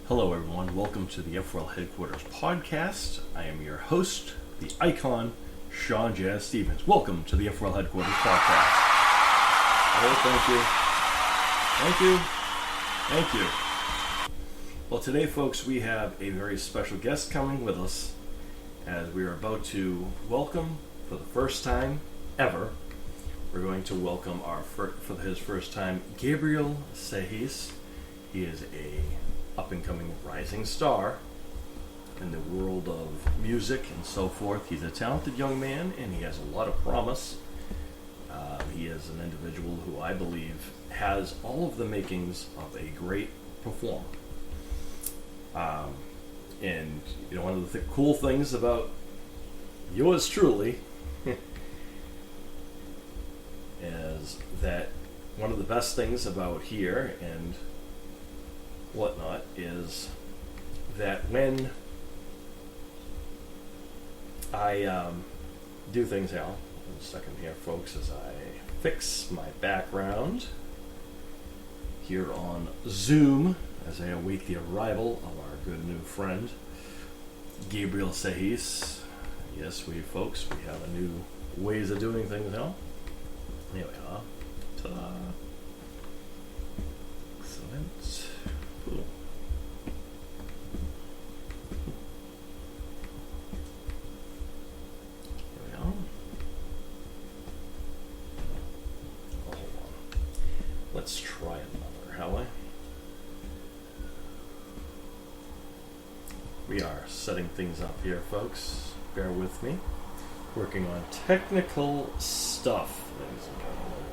Hello, everyone. Welcome to the F4L Headquarters podcast. I am your host, the icon, Sean Jazz Stevens. Welcome to the F4L Headquarters podcast. Oh, thank you. Thank you. Well, today, folks, we have a very special guest coming with us as we are about to welcome, for the first time ever, we're going to welcome for his first time, Gabriel Sejas. He is a up-and-coming rising star in the world of music and so forth. He's a talented young man, and he has a lot of promise. He is an individual who I believe has all of the makings of a great performer. And you know, one of the cool things about yours truly is that one of the best things about here and whatnot is that when I do things now, a second here, folks, as I fix my background here on Zoom as I await the arrival of our good new friend Gabriel Sejas. Yes, we have a new ways of doing things now. Here we are. Ta-da. Excellent. Cool. Here we go. Oh, hold on. Let's try another, shall we? We are setting things up here, folks. Bear with me. Working on technical stuff, ladies and gentlemen.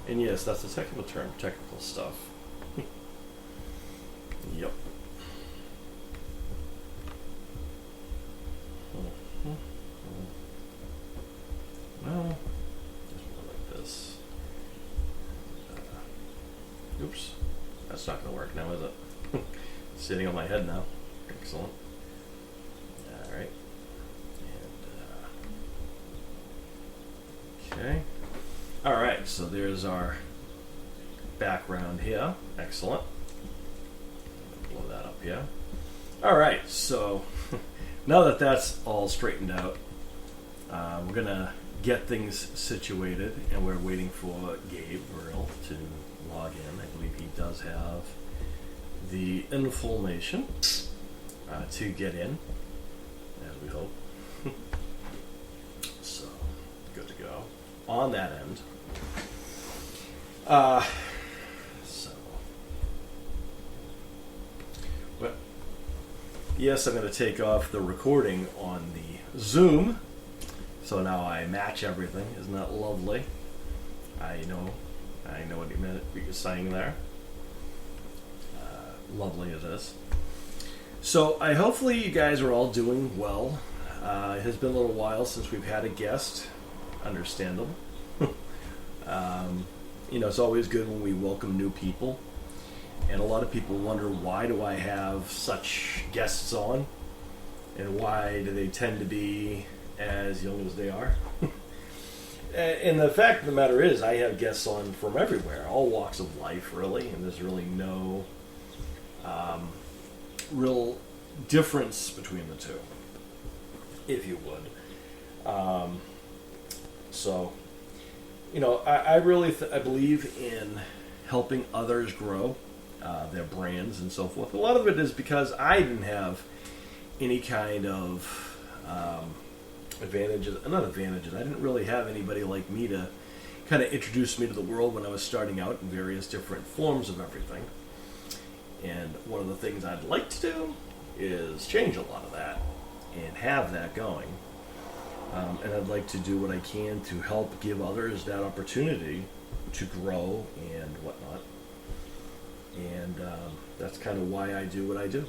And yes, that's a technical term, technical stuff. Yep. Well, just more like this. Oops. That's not going to work now, is it? Sitting on my head now. Excellent. Alright. And, okay. Alright, so there's our background here. Excellent. Blow that up here. Alright, so now that that's all straightened out, we're going to get things situated, and we're waiting for Gabriel to log in. I believe he does have the information to get in, as we hope. So, good to go on that end. Well, yes, I'm going to take off the recording on the Zoom, so now I match everything. Isn't that lovely? I know what you meant, what you're saying there. Lovely it is. So, hopefully you guys are all doing well. It has been a little while since we've had a guest. Understandable. You know, it's always good when we welcome new people. And a lot of people wonder, why do I have such guests on? And why do they tend to be as young as they are? And the fact of the matter is, I have guests on from everywhere, all walks of life, really. And there's really no real difference between the two, if you would. So, you know, I really I believe in helping others grow their brands and so forth. A lot of it is because I didn't have any kind of advantages. Not advantages. I didn't really have anybody like me to kind of introduce me to the world when I was starting out in various different forms of everything. And one of the things I'd like to do is change a lot of that and have that going. And I'd like to do what I can to help give others that opportunity to grow and whatnot. And that's kind of why I do what I do.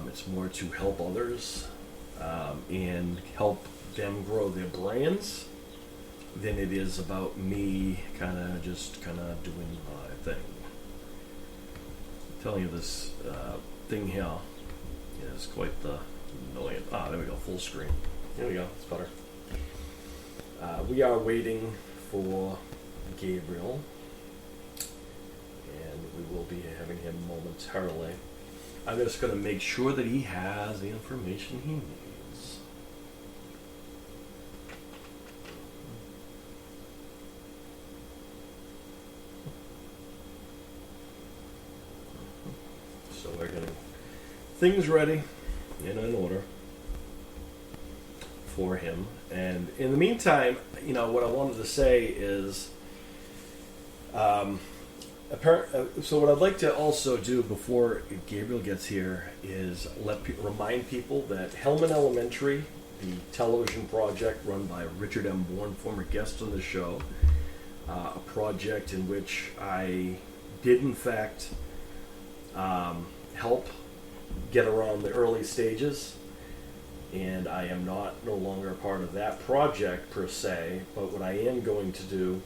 It's more to help others and help them grow their brands than it is about me kind of doing my thing. I'm telling you, this thing here is quite the annoying. There we go, full screen. There we go, it's better. We are waiting for Gabriel, and we will be having him momentarily. I'm just going to make sure that he has the information he needs. So we're getting things ready and in order for him. And in the meantime, what I wanted to say is, so what I'd like to also do before Gabriel gets here is remind people that Hellman Elementary, the television project run by Richard M. Bourne, former guest on the show, a project in which I did in fact help get around the early stages, and I am no longer a part of that project per se, but what I am going to do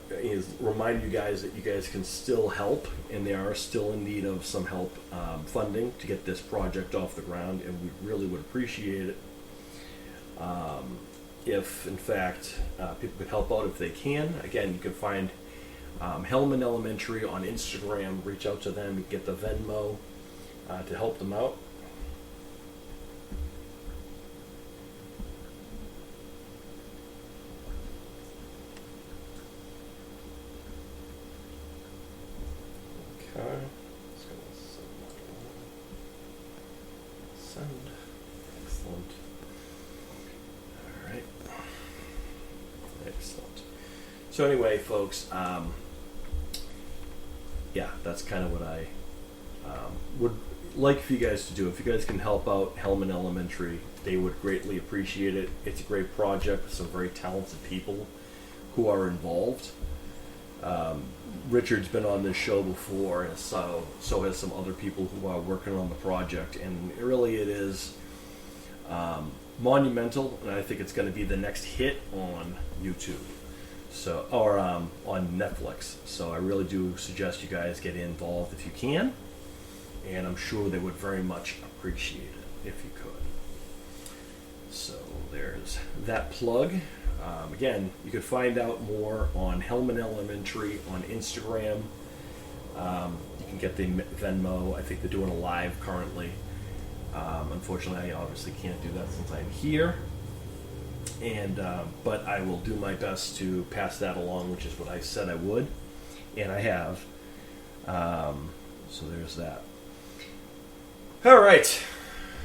is remind you guys that you guys can still help, and they are still in need of some help funding to get this project off the ground, and we really would appreciate it if in fact people could help out if they can. Again, you can find Hellman Elementary on Instagram, reach out to them, get the Venmo to help them out. Okay, just gonna send. Excellent. All right. Excellent. So anyway, folks, yeah, that's kind of what I would like for you guys to do. If you guys can help out Hellman Elementary, they would greatly appreciate it. It's a great project with some very talented people who are involved. Richard's been on this show before, and so has some other people who are working on the project, and really it is monumental, and I think it's going to be the next hit on YouTube, or on Netflix. So I really do suggest you guys get involved if you can, and I'm sure they would very much appreciate it if you could. So there's that plug. Again, you could find out more on Hellman Elementary on Instagram. You can get the Venmo. I think they're doing a live currently. Unfortunately, I obviously can't do that since I'm here. But I will do my best to pass that along, which is what I said I would, and I have. So there's that. All right.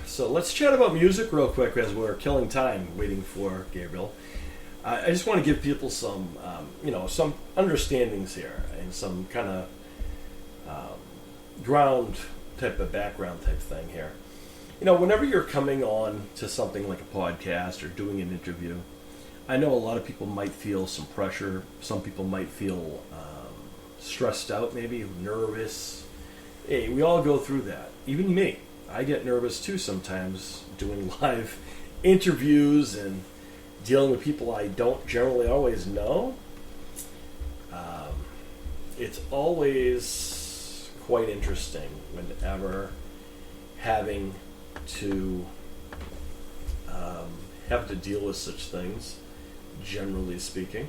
So let's chat about music real quick as we're killing time waiting for Gabriel. I just want to give people some, some understandings here and some kind of ground type of background type thing here. Whenever you're coming on to something like a podcast or doing an interview, I know a lot of people might feel some pressure. Some people might feel stressed out, maybe nervous. Hey, we all go through that. Even me. I get nervous too sometimes doing live interviews and dealing with people I don't generally always know. It's always quite interesting whenever having to deal with such things, generally speaking.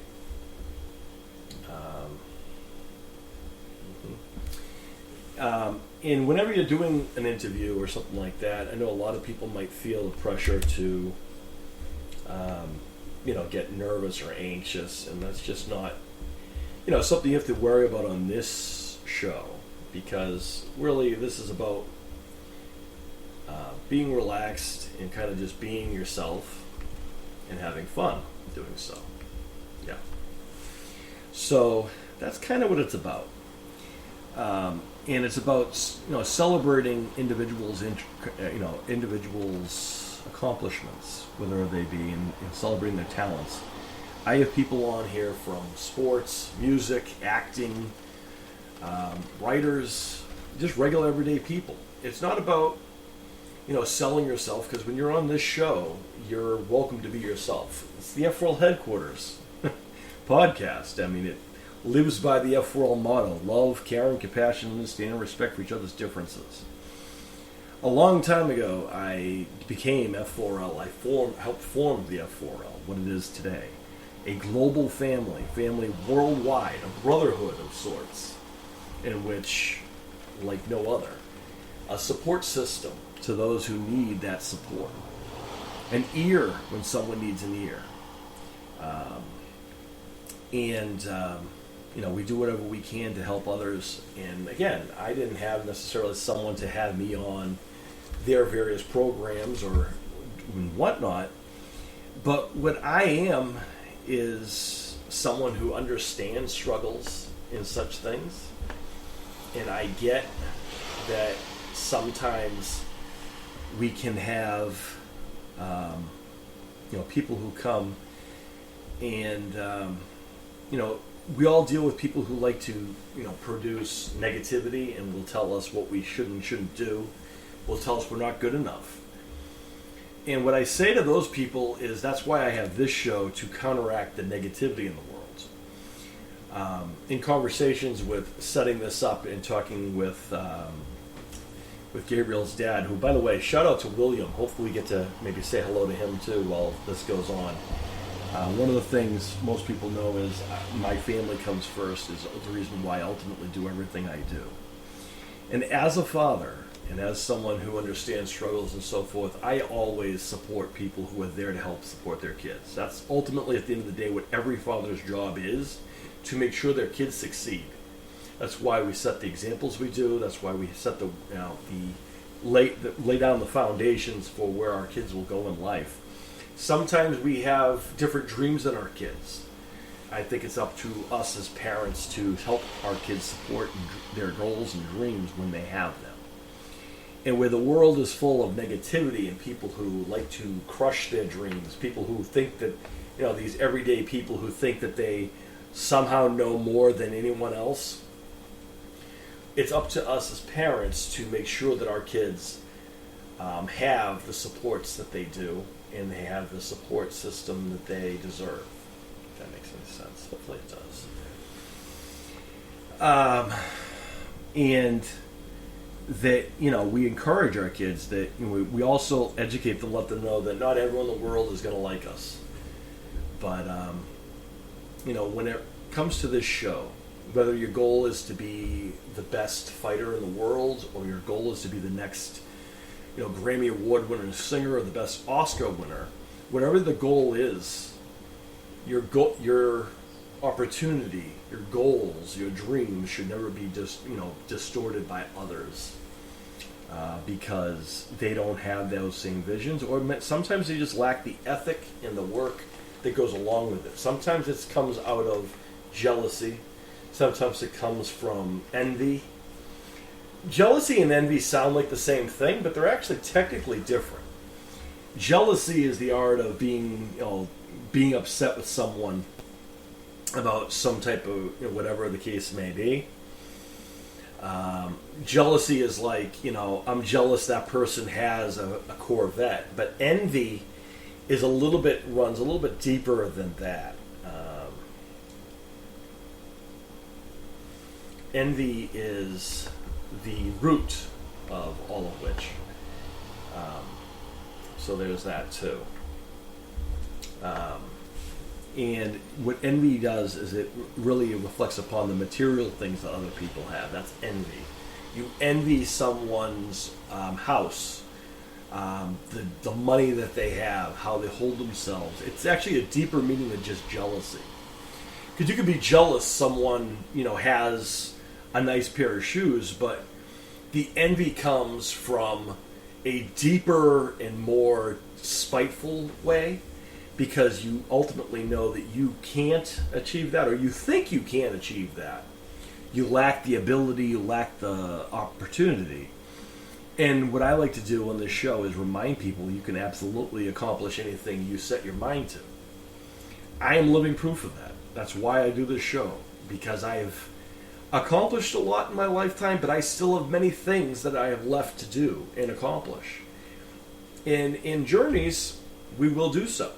And whenever you're doing an interview or something like that, I know a lot of people might feel the pressure to get nervous or anxious, and that's just not, something you have to worry about on this show, because really this is about being relaxed and kind of just being yourself and having fun doing so. Yeah. So that's kind of what it's about. And it's about celebrating individuals' accomplishments, whether they be in celebrating their talents. I have people on here from sports, music, acting, writers, just regular everyday people. It's not about selling yourself, because when you're on this show, you're welcome to be yourself. It's the F4L headquarters podcast. I mean, it lives by the F4L motto: love, caring, compassion, understanding, respect for each other's differences. A long time ago, I became F4L. I helped form the F4L, what it is today. A global family worldwide, a brotherhood of sorts, in which like no other. A support system to those who need that support. An ear when someone needs an ear. We do whatever we can to help others. And again, I didn't have necessarily someone to have me on their various programs or whatnot. But what I am is someone who understands struggles in such things. And I get that sometimes we can have, people who come and, we all deal with people who like to, produce negativity and will tell us what we should and shouldn't do. Will tell us we're not good enough. And what I say to those people is that's why I have this show, to counteract the negativity in the world. In conversations with setting this up and talking with Gabriel's dad, who, by the way, shout out to William. Hopefully we get to maybe say hello to him too while this goes on. One of the things most people know is my family comes first, is the reason why I ultimately do everything I do. And as a father, and as someone who understands struggles and so forth, I always support people who are there to help support their kids. That's ultimately, at the end of the day, what every father's job is, to make sure their kids succeed. That's why we set the examples we do. That's why we set lay down the foundations for where our kids will go in life. Sometimes we have different dreams than our kids. I think it's up to us as parents to help our kids support their goals and dreams when they have them. And where the world is full of negativity and people who like to crush their dreams, people who think that, these everyday people who think that they somehow know more than anyone else, it's up to us as parents to make sure that our kids have the supports that they do, and they have the support system that they deserve. If that makes any sense. Hopefully it does. And that, we encourage our kids that we also educate them, let them know that not everyone in the world is going to like us. But, when it comes to this show, whether your goal is to be the best fighter in the world, or your goal is to be the next Grammy Award winning singer or the best Oscar winner, whatever the goal is, your opportunity, your goals, your dreams should never be distorted by others because they don't have those same visions, or sometimes they just lack the ethic and the work that goes along with it. Sometimes it comes out of jealousy. Sometimes it comes from envy. Jealousy and envy sound like the same thing, but they're actually technically different. Jealousy is the art of being upset with someone about some type of, whatever the case may be. Jealousy is like, I'm jealous that person has a Corvette, but envy is runs a little bit deeper than that. Envy is the root of all of which. So there's that too. And what envy does is it really reflects upon the material things that other people have. That's envy. You envy someone's house, the money that they have, how they hold themselves. It's actually a deeper meaning than just jealousy. Because you could be jealous someone, has a nice pair of shoes, but the envy comes from a deeper and more spiteful way, because you ultimately know that you can't achieve that, or you think you can't achieve that. You lack the ability, you lack the opportunity. And what I like to do on this show is remind people you can absolutely accomplish anything you set your mind to. I am living proof of that. That's why I do this show, because I've accomplished a lot in my lifetime, but I still have many things that I have left to do and accomplish. And in journeys, we will do so.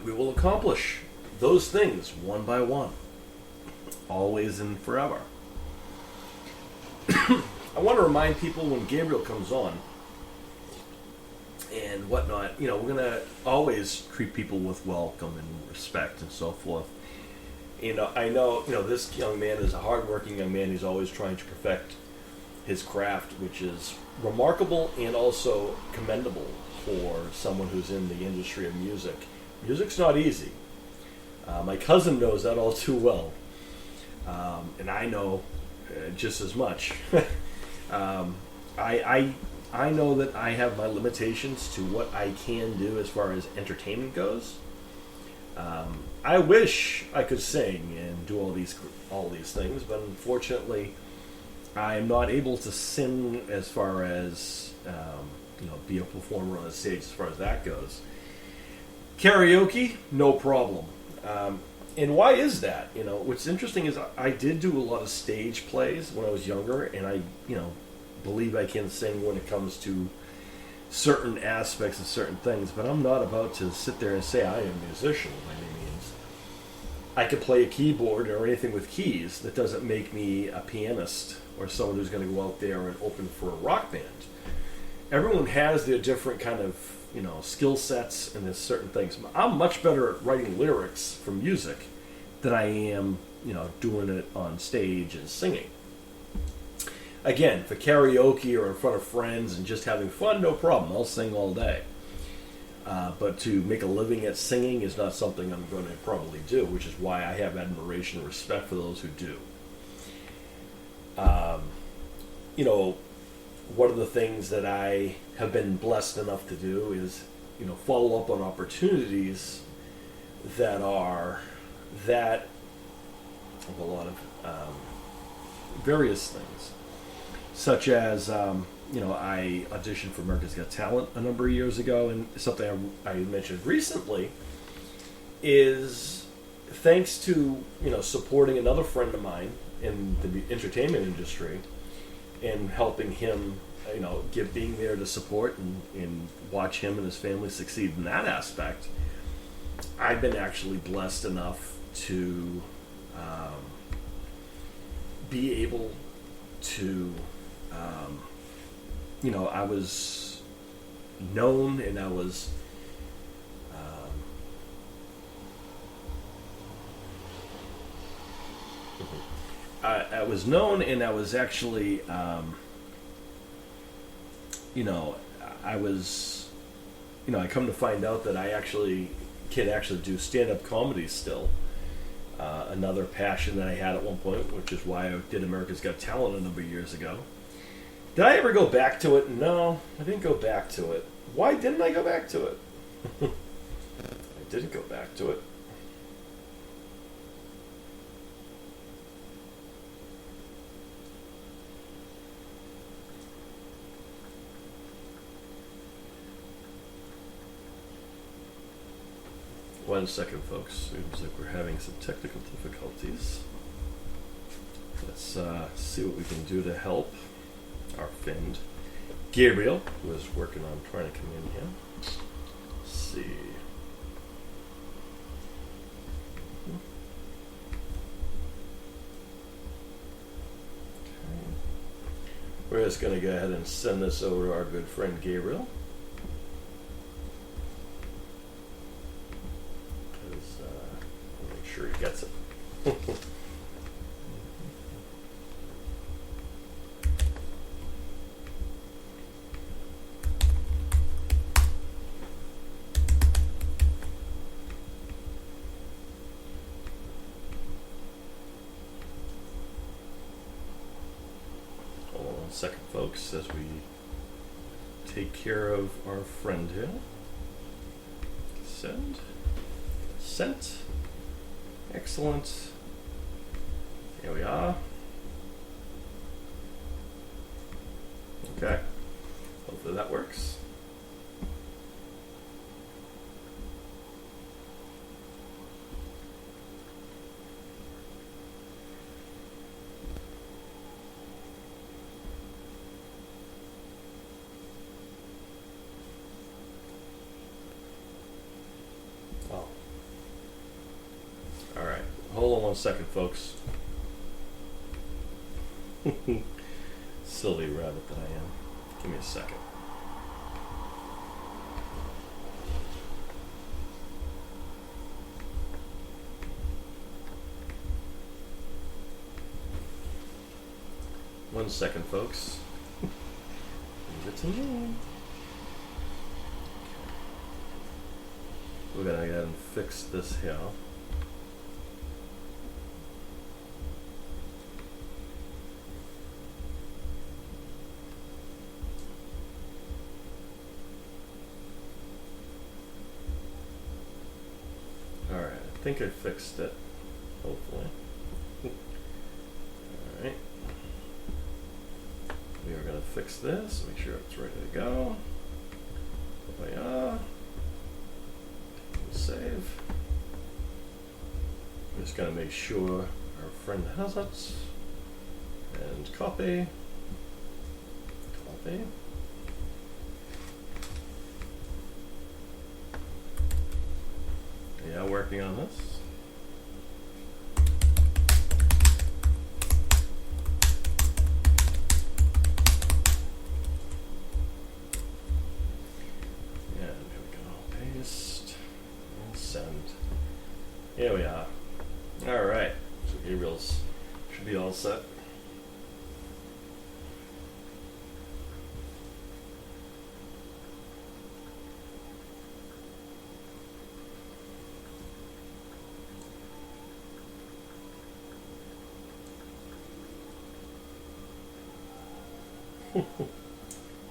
We will accomplish those things one by one, always and forever. I want to remind people when Gabriel comes on and whatnot, we're going to always treat people with welcome and respect and so forth. I know, this young man is a hardworking young man. He's always trying to perfect his craft, which is remarkable and also commendable for someone who's in the industry of music. Music's not easy. My cousin knows that all too well, and I know just as much. I know that I have my limitations to what I can do as far as entertainment goes. I wish I could sing and do all these things, but unfortunately, I am not able to sing as far as be a performer on the stage as far as that goes. Karaoke, no problem. And why is that? What's interesting is I did do a lot of stage plays when I was younger, and I believe I can sing when it comes to certain aspects of certain things, but I'm not about to sit there and say I am a musician by any means. I could play a keyboard or anything with keys. That doesn't make me a pianist or someone who's going to go out there and open for a rock band. Everyone has their different kind of skill sets, and there's certain things. I'm much better at writing lyrics for music than I am doing it on stage and singing. Again, for karaoke or in front of friends and just having fun, no problem. I'll sing all day. But to make a living at singing is not something I'm going to probably do, which is why I have admiration and respect for those who do. One of the things that I have been blessed enough to do is, follow up on opportunities that are of a lot of various things. Such as, I auditioned for America's Got Talent a number of years ago, and something I mentioned recently is thanks to, supporting another friend of mine in the entertainment industry and helping him, being there to support and watch him and his family succeed in that aspect. I've been actually blessed enough to be able to I was known and I was I was known and I was actually I was I come to find out that I can actually do stand-up comedy still. Another passion that I had at one point, which is why I did America's Got Talent a number of years ago. Did I ever go back to it? No, I didn't go back to it. Why didn't I go back to it? I didn't go back to it. One second, folks. Seems like we're having some technical difficulties. Let's see what we can do to help our friend Gabriel, who is working on trying to come in here. Let's see. Okay. We're just going to go ahead and send this over to our good friend Gabriel. Make sure he gets it. Hold on 1 second, folks, as we take care of our friend here. Sent. Excellent. Here we are. Okay. Hopefully that works. Hold on 1 second, folks. Silly rabbit that I am. Give me a second. 1 second, folks. Leave it to me. We're gonna go ahead and fix this here. Alright, I think I fixed it. Hopefully. Alright. We are gonna fix this, make sure it's ready to go. Save. I'm just gonna make sure our friend has it. And copy. Copy. Yeah, working on this. Here we are. Alright, so Gabriel's should be all set.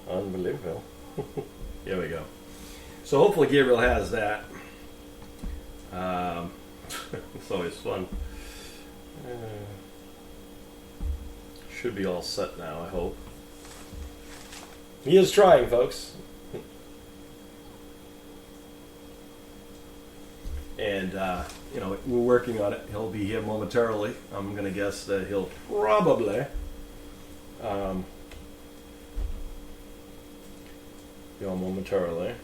Unbelievable. Here we go. So hopefully Gabriel has that. It's always fun. Should be all set now, I hope. He is trying, folks. And, you know, we're working on it. He'll be here momentarily. I'm going to guess that he'll probably be on momentarily.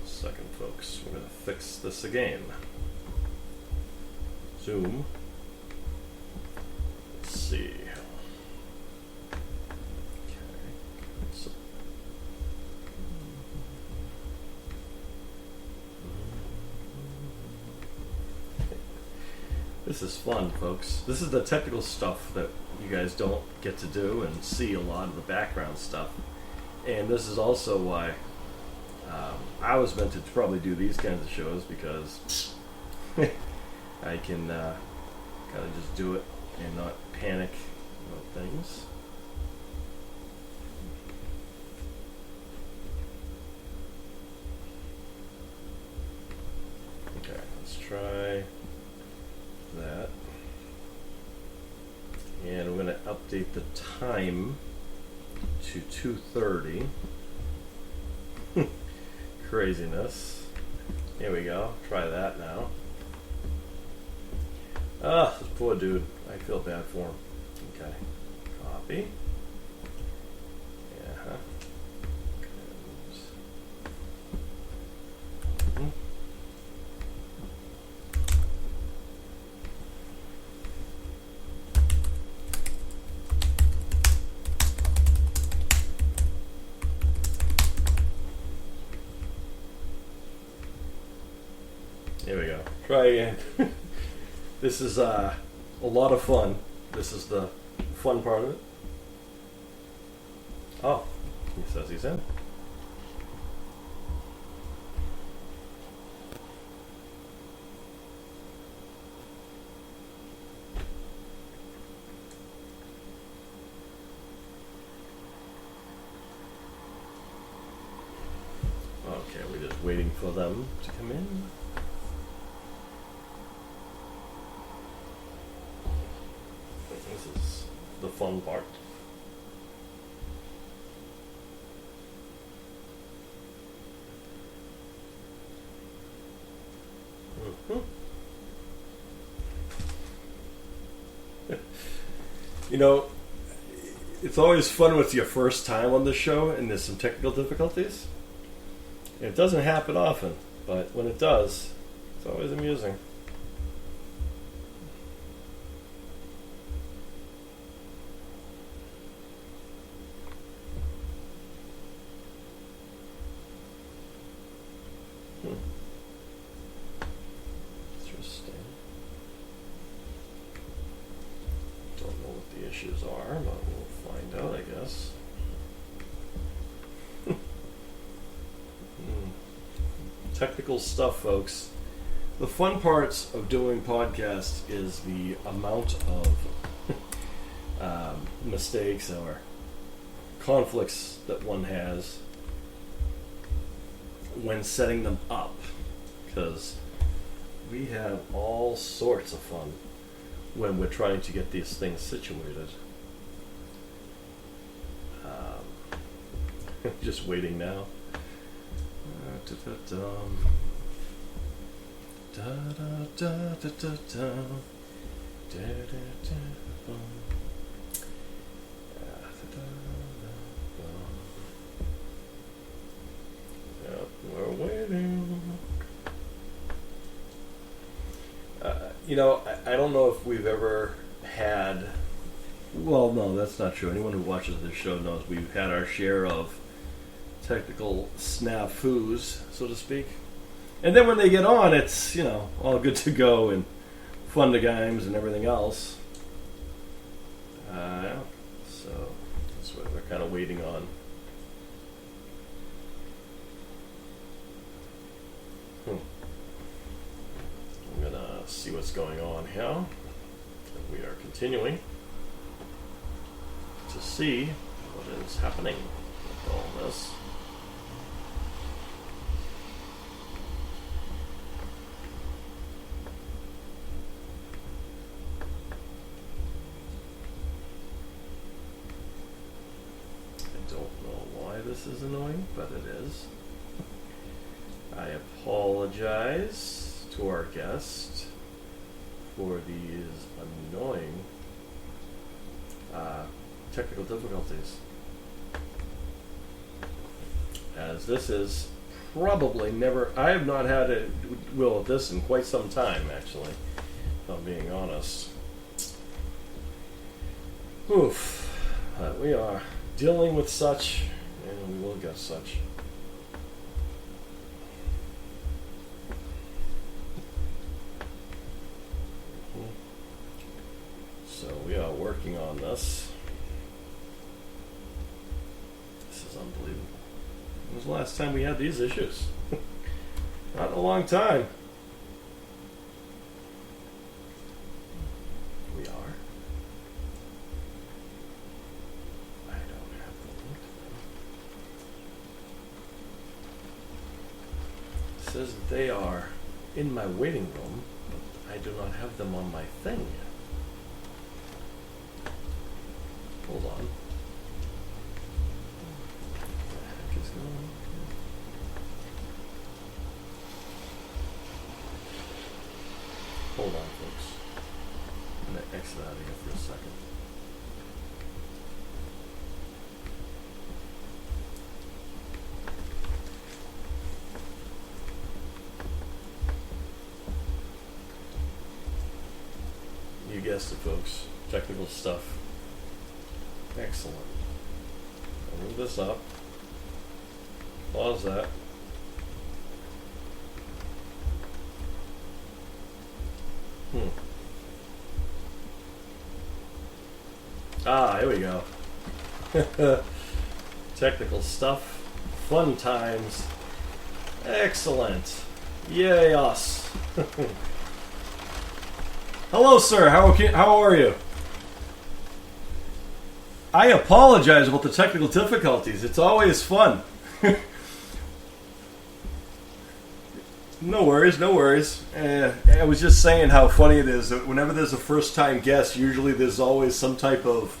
Second, folks. We're going to fix this again. Zoom. Let's see. Okay. So. This is fun, folks. This is the technical stuff that you guys don't get to do and see a lot of the background stuff. And this is also why I was meant to probably do these kinds of shows, because I can kind of just do it and not panic about things. Okay, let's try that. And we're going to update the time to 2:30. Craziness. Here we go. Try that now. Ah, this poor dude. I feel bad for him. Okay. Copy. Yeah. And here we go. Try again. This is a lot of fun. This is the fun part of it. Oh, he says he's in. Okay, we're just waiting for them to come in. This is the fun part. You know, it's always fun when it's your first time on the show and there's some technical difficulties. It doesn't happen often, but when it does, it's always amusing. the issues are, but we'll find out, I guess. Technical stuff, folks. The fun parts of doing podcasts is the amount of mistakes or conflicts that one has when setting them up, because we have all sorts of fun when we're trying to get these things situated. Just waiting now. Yep, we're waiting. I don't know if we've ever had. Well, no, that's not true. Anyone who watches this show knows we've had our share of technical snafus, so to speak. And then when they get on, it's, all good to go and fun to games and everything else. So that's what we're kind of waiting on. I'm going to see what's going on here. We are continuing to see what is happening with all this. This is annoying, but it is. I apologize to our guest for these annoying technical difficulties, as this is probably never. I have not had a will of this in quite some time, actually, if I'm being honest. Oof. But we are dealing with such. And we will get such. So we are working on this. This is unbelievable. When was the last time we had these issues? Not in a long time. We are. Says that they are in my waiting room, but I do not have them on my thing. Hold on. What the heck is going on here? Hold on, folks. I'm going to exit out of here for a second. You guessed it, folks. Technical stuff. Excellent. I'll move this up. Pause that. Here we go. Technical stuff. Fun times. Excellent. Yay, us. Hello, sir. How are you? I apologize about the technical difficulties. It's always fun. No worries, no worries. I was just saying how funny it is that whenever there's a first-time guest, usually there's always some type of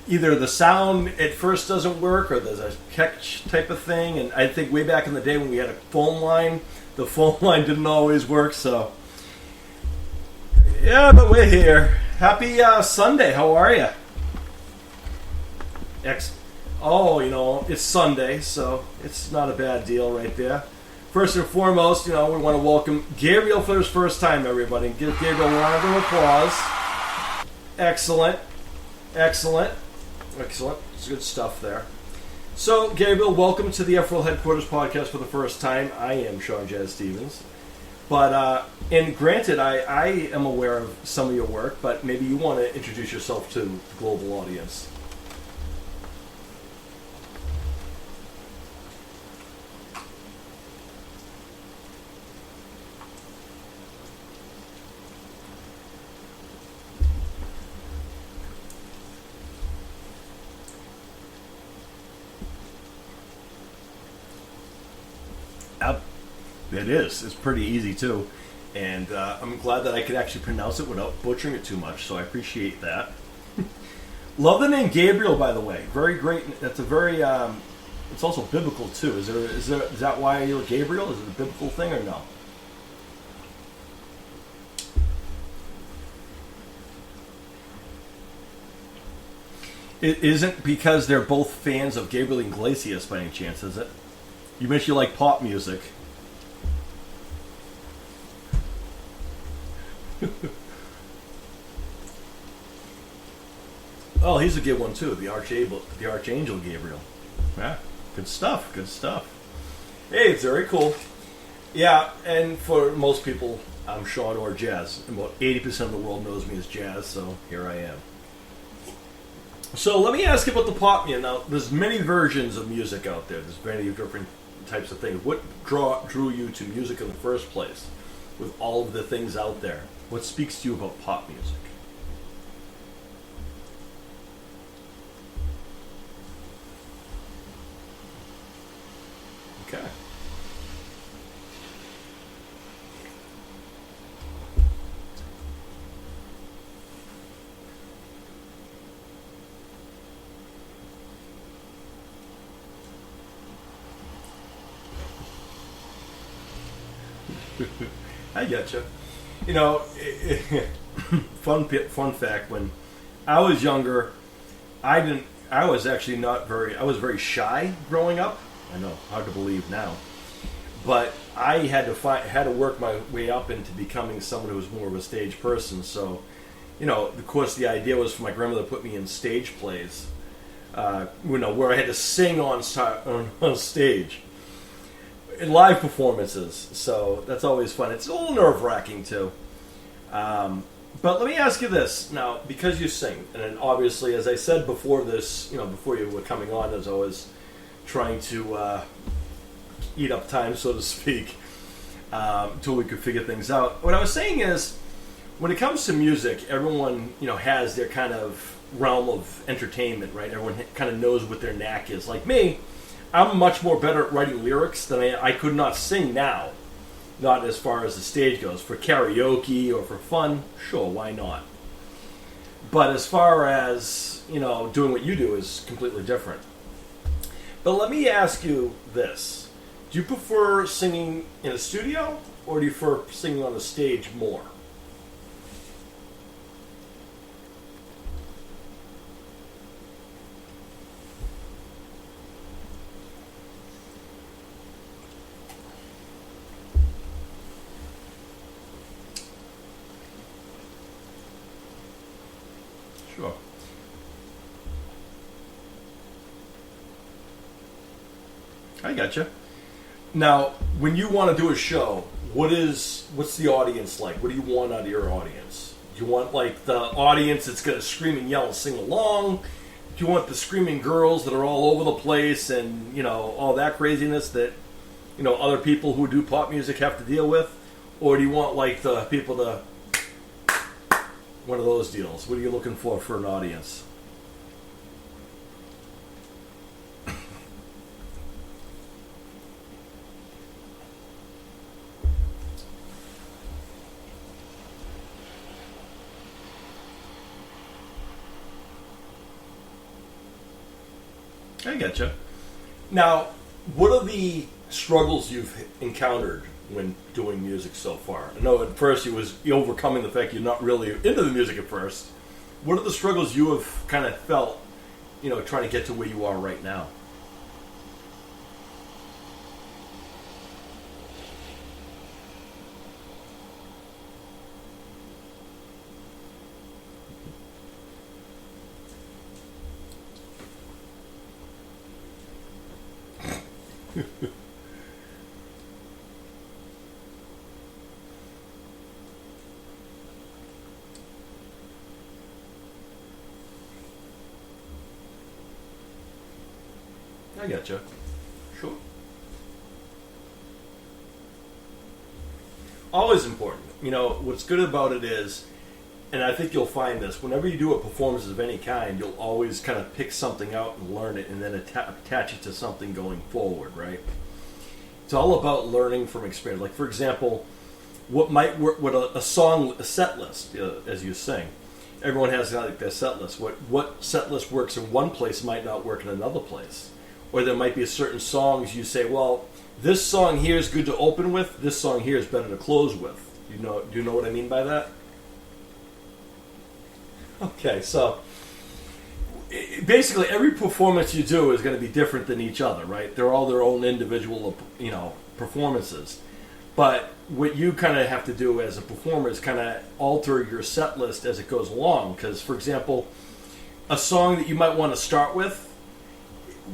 either the sound at first doesn't work or there's a catch type of thing. And I think way back in the day when we had a phone line, the phone line didn't always work. So yeah, but we're here. Happy Sunday. How are you? It's Sunday, so it's not a bad deal right there. First and foremost, we want to welcome Gabriel for his first time, everybody. Give Gabriel a round of applause. Excellent. It's good stuff there. So, Gabriel, welcome to the F4L Headquarters podcast for the first time. I am Sean Jazz Stevens. But and granted, I am aware of some of your work, but maybe you want to introduce yourself to the global audience. It is. It's pretty easy too, and I'm glad that I could actually pronounce it without butchering it too much. So I appreciate that. Love the name Gabriel, by the way. Very great. That's a very. It's also biblical too. Is that why you're Gabriel? Is it a biblical thing or no? It isn't because they're both fans of Gabriel Iglesias by any chance, is it? You mentioned you like pop music. Oh, he's a good one too. The Archangel Gabriel. Yeah, good stuff. Good stuff. Hey, it's very cool. Yeah, and for most people, I'm Sean or Jazz. About 80% of the world knows me as Jazz, so here I am. So let me ask you about the pop music. Now, there's many versions of music out there. There's many different types of things. What drew you to music in the first place? With all of the things out there, what speaks to you about pop music? Okay. I getcha. You know, fun fact. When I was younger, I didn't. I was actually not very. I was very shy growing up. I know, hard to believe now, but I had to work my way up into becoming someone who was more of a stage person. So, you know, of course, the idea was for my grandmother to put me in stage plays. Where I had to sing on stage. In live performances, so that's always fun. It's a little nerve-wracking too. But let me ask you this now, because you sing, and then obviously, as I said before this, before you were coming on, as I was trying to eat up time, so to speak, until we could figure things out. What I was saying is, when it comes to music, everyone has their kind of realm of entertainment, right? Everyone kind of knows what their knack is. Like me. I'm much more better at writing lyrics than I could not sing now. Not as far as the stage goes. For karaoke or for fun, sure, why not? But as far as, doing what you do is completely different. But let me ask you this. Do you prefer singing in a studio or do you prefer singing on the stage more? Sure. I gotcha. Now, when you want to do a show, what's the audience like? What do you want out of your audience? Do you want like the audience that's going to scream and yell and sing along? Do you want the screaming girls that are all over the place and all that craziness that other people who do pop music have to deal with? Or do you want like the people to one of those deals? What are you looking for an audience? I getcha. Now, what are the struggles you've encountered when doing music so far? I know at first you overcoming the fact you're not really into the music at first. What are the struggles you have kind of felt, trying to get to where you are right now? I getcha. Sure. Always important. You know, what's good about it is, and I think you'll find this, whenever you do a performance of any kind, you'll always kind of pick something out and learn it and then attach it to something going forward, right? It's all about learning from experience. Like, for example, what might work, what a song, a set list, as you sing. Everyone has like their set list. What set list works in one place might not work in another place. Or there might be certain songs you say, well, this song here is good to open with, this song here is better to close with. Do you know what I mean by that? Okay, so basically every performance you do is going to be different than each other, right? They're all their own individual, performances. But what you kind of have to do as a performer is kind of alter your set list as it goes along. Because, for example, a song that you might want to start with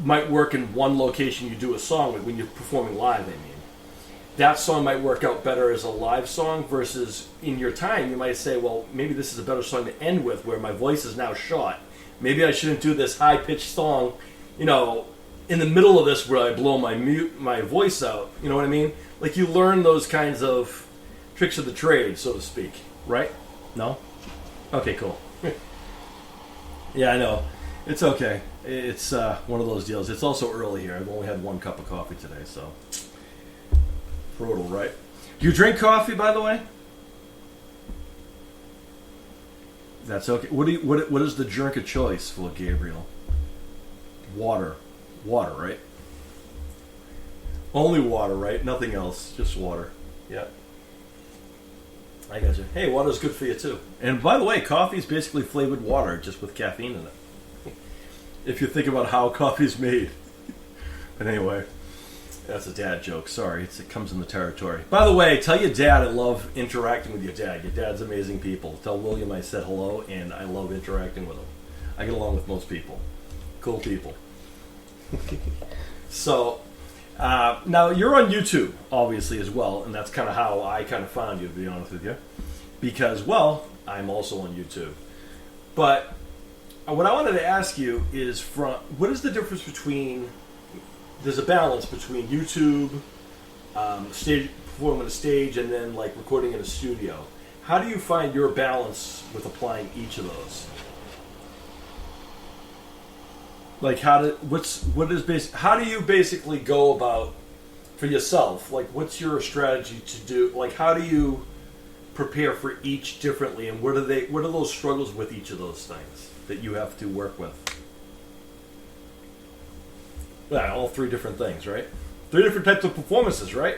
might work in one location you do a song with when you're performing live, I mean. That song might work out better as a live song versus in your time you might say, well, maybe this is a better song to end with where my voice is now shot. Maybe I shouldn't do this high-pitched song, in the middle of this where I blow my voice out. You know what I mean? Like, you learn those kinds of tricks of the trade, so to speak. Right? No? Okay, cool. Yeah, I know. It's okay. It's one of those deals. It's also early here. I've only had one cup of coffee today, so... brutal, right? Do you drink coffee, by the way? That's okay. What is the drink of choice for Gabriel? Water. Water, right? Only water, right? Nothing else. Just water. Yeah. I got you. Hey, water's good for you, too. And by the way, coffee is basically flavored water, just with caffeine in it. If you think about how coffee's made. But anyway, that's a dad joke. Sorry, it comes in the territory. By the way, tell your dad I love interacting with your dad. Your dad's amazing people. Tell William I said hello, and I love interacting with him. I get along with most people. Cool people. So, now you're on YouTube, obviously, as well, and that's kind of how I kind of found you, to be honest with you. Because, well, I'm also on YouTube. But what I wanted to ask you is, what is the difference between... There's a balance between YouTube, performing on a stage, and then like recording in a studio. How do you find your balance with applying each of those? Like, how do you basically go about for yourself? Like, what's your strategy to do? Like, how do you prepare for each differently, and what are those struggles with each of those things that you have to work with? Yeah, all three different things, right? Three different types of performances, right?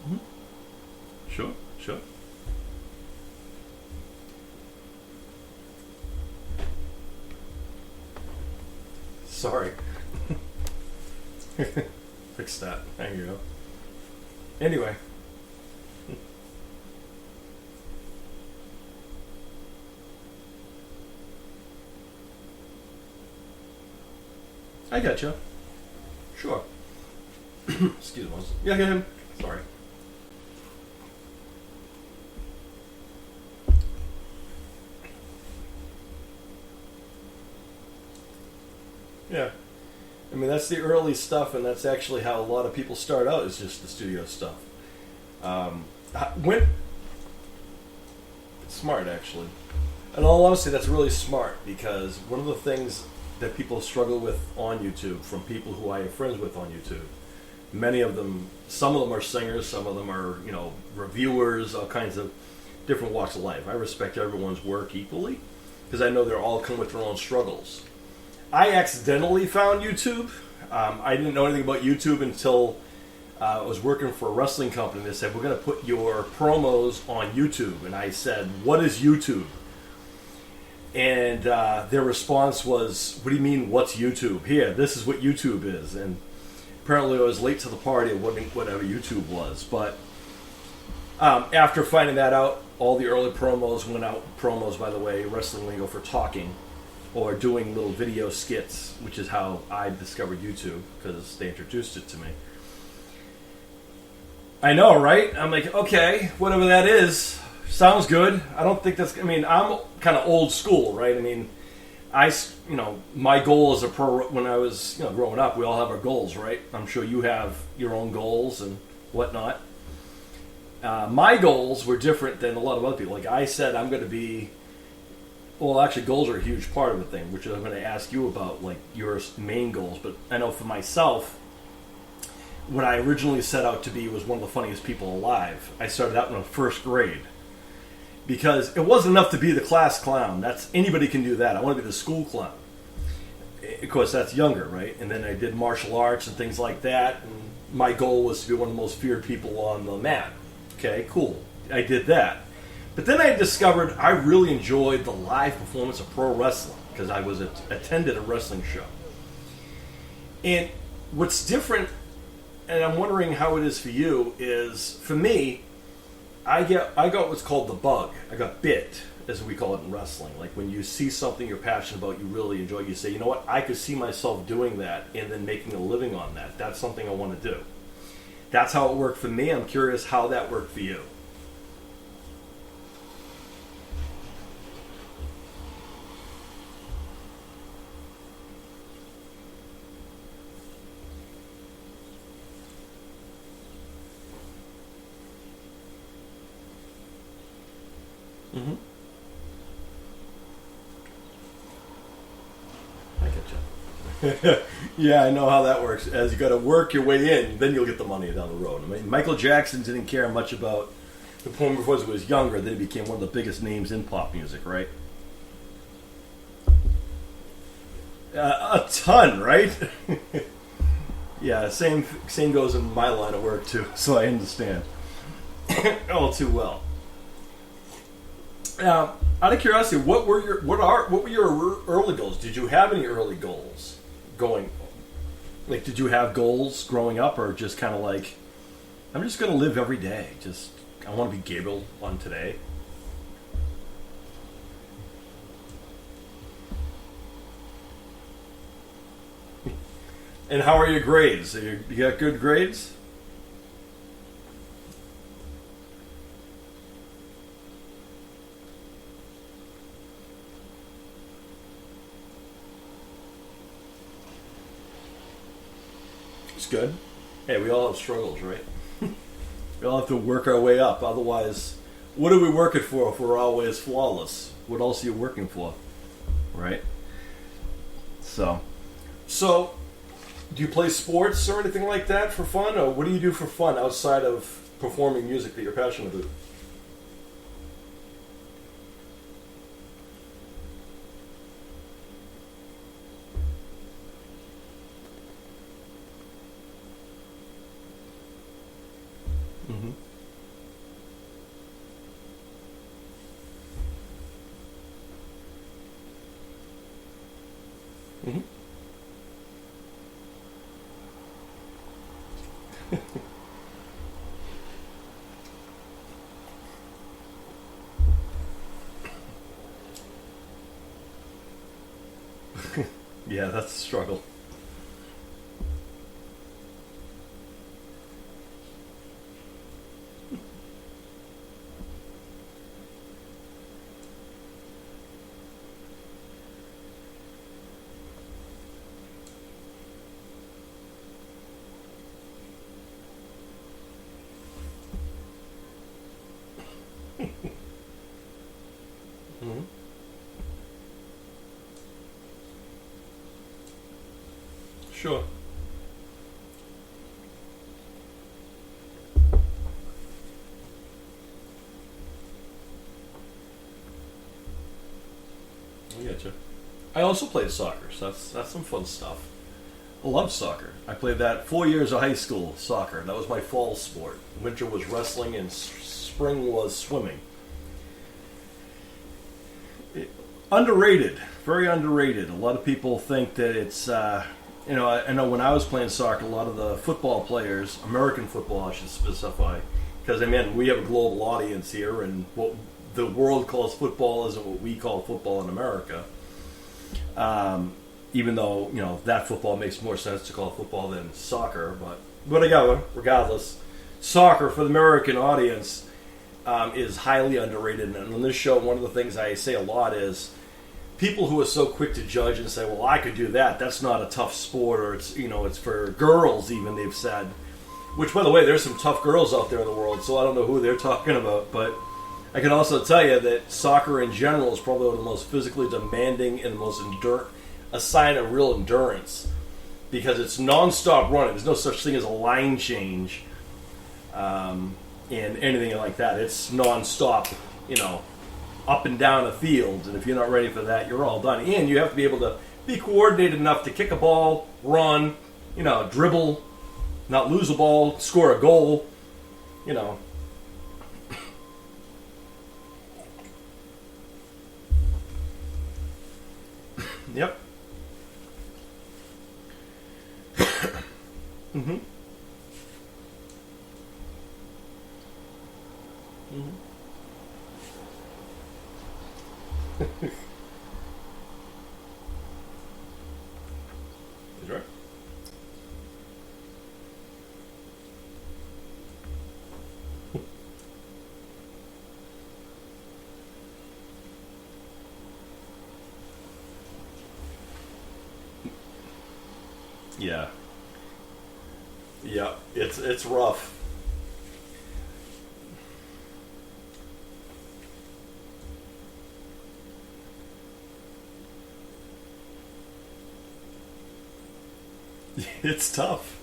Mm-hmm. Sure. Sorry. Fix that. There you go. Anyway. I gotcha. Sure. Excuse me. Yeah, get him. Sorry. Yeah. I mean, that's the early stuff, and that's actually how a lot of people start out, is just the studio stuff. It's smart, actually. In all honesty, that's really smart, because one of the things that people struggle with on YouTube, from people who I have friends with on YouTube, many of them, some of them are singers, some of them are, reviewers, all kinds of different walks of life. I respect everyone's work equally, because I know they're all come with their own struggles. I accidentally found YouTube. I didn't know anything about YouTube until I was working for a wrestling company. They said, we're going to put your promos on YouTube. And I said, what is YouTube? And their response was, what do you mean, what's YouTube? Here, this is what YouTube is. And apparently I was late to the party of whatever YouTube was. But after finding that out, all the early promos went out. Promos, by the way, wrestling lingo for talking, or doing little video skits, which is how I discovered YouTube, because they introduced it to me. I know, right? I'm like, okay, whatever that is, sounds good. I don't think that's. I mean, I'm kind of old school, right? I mean, my goal as a pro when I was, growing up, we all have our goals, right? I'm sure you have your own goals and whatnot. My goals were different than a lot of other people. Like I said, I'm going to be. Well, actually, goals are a huge part of the thing, which I'm going to ask you about, like your main goals. But I know for myself, what I originally set out to be was one of the funniest people alive. I started out in the first grade because it wasn't enough to be the class clown. That's anybody can do that. I want to be the school clown. Of course, that's younger, right? And then I did martial arts and things like that. And my goal was to be one of the most feared people on the mat. Okay, cool. I did that. But then I discovered I really enjoyed the live performance of pro wrestling because I was attended a wrestling show. And what's different, and I'm wondering how it is for you, is for me, I got what's called the bug. I got bit, as we call it in wrestling. Like when you see something you're passionate about, you really enjoy, you say, you know what, I could see myself doing that and then making a living on that. That's something I want to do. That's how it worked for me. I'm curious how that worked for you. Mm-hmm. I get you. Yeah, I know how that works. As you got to work your way in, then you'll get the money down the road. I mean, Michael Jackson didn't care much about the performing before he was younger. Then he became one of the biggest names in pop music, right? A ton, right? Yeah, same goes in my line of work too. So I understand all too well. Out of curiosity, what were your early goals? Did you have any early goals did you have goals growing up, or just kind of like, I'm just going to live every day. Just I want to be Gabriel on today. And how are your grades? You got good grades? It's good. Hey, we all have struggles, right? We all have to work our way up. Otherwise, what are we working for if we're always flawless? What else are you working for? Right? So, do you play sports or anything like that for fun? Or what do you do for fun outside of performing music that you're passionate about? Mm-hmm. Mm-hmm. Yeah, that's a struggle. Mm-hmm. Sure. I get you. I also played soccer, so that's some fun stuff. I love soccer. I played that 4 years of high school soccer. That was my fall sport. Winter was wrestling, and spring was swimming. Underrated, very underrated. A lot of people think that it's, I know when I was playing soccer, a lot of the football players, American football, I should specify, because we have a global audience here, and what the world calls football isn't what we call football in America. Even though that football makes more sense to call football than soccer, but regardless. soccer for the American audience is highly underrated. And on this show, one of the things I say a lot is people who are so quick to judge and say, "Well, I could do that. That's not a tough sport," or it's for girls. Even they've said, which by the way, there's some tough girls out there in the world. So I don't know who they're talking about, but I can also tell you that soccer in general is probably one of the most physically demanding and the most a sign of real endurance, because it's nonstop running. There's no such thing as a line change and anything like that. It's nonstop, up and down a field. And if you're not ready for that, you're all done. And you have to be able to be coordinated enough to kick a ball, run, dribble, not lose a ball, score a goal, Yep. Mm-hmm. Mm-hmm. That's right. Yeah. Yeah, it's rough. It's tough.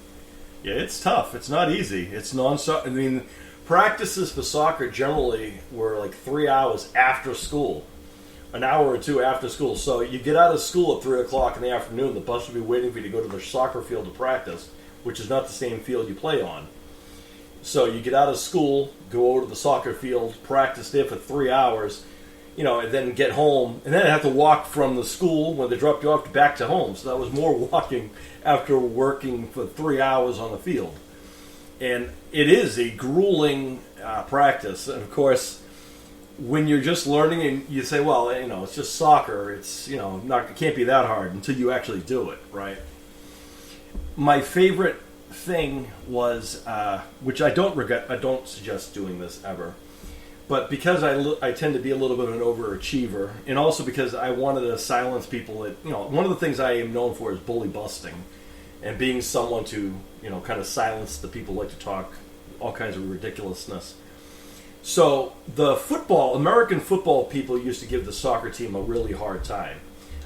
Yeah, it's tough. It's not easy. It's non-stop. I mean, practices for soccer generally were like 3 hours after school, an hour or two after school. So you get out of school at 3 o'clock in the afternoon. The bus will be waiting for you to go to the soccer field to practice, which is not the same field you play on. So you get out of school, go over to the soccer field, practice there for 3 hours, and then get home, and then I have to walk from the school when they dropped you off back to home. So that was more walking after working for 3 hours on the field. And it is a grueling practice. And of course, when you're just learning and you say, well, it's just soccer, it's, it can't be that hard until you actually do it, right? My favorite thing was, which I don't regret, I don't suggest doing this ever, but because I tend to be a little bit of an overachiever, and also because I wanted to silence people that, one of the things I am known for is bully busting, and being someone to, kind of silence the people who like to talk all kinds of ridiculousness. So the American football people used to give the soccer team a really hard time.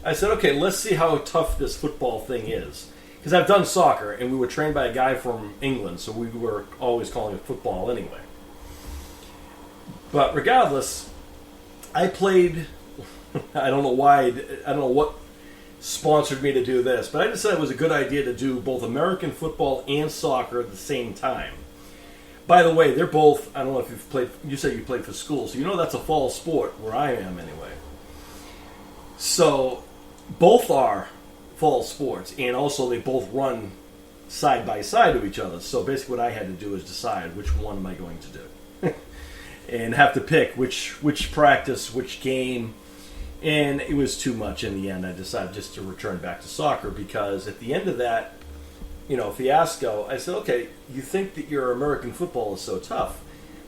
I said, okay, let's see how tough this football thing is. Because I've done soccer, and we were trained by a guy from England, so we were always calling it football anyway. But regardless, I played, I don't know why, I don't know what sponsored me to do this, but I decided it was a good idea to do both American football and soccer at the same time. By the way, they're both, I don't know if you've played, you said you played for school, so that's a fall sport where I am anyway. So both are fall sports, and also they both run side by side to each other. So basically what I had to do is decide which one am I going to do. And have to pick which practice, which game, and it was too much in the end. I decided just to return back to soccer, because at the end of that, fiasco, I said, okay, you think that your American football is so tough.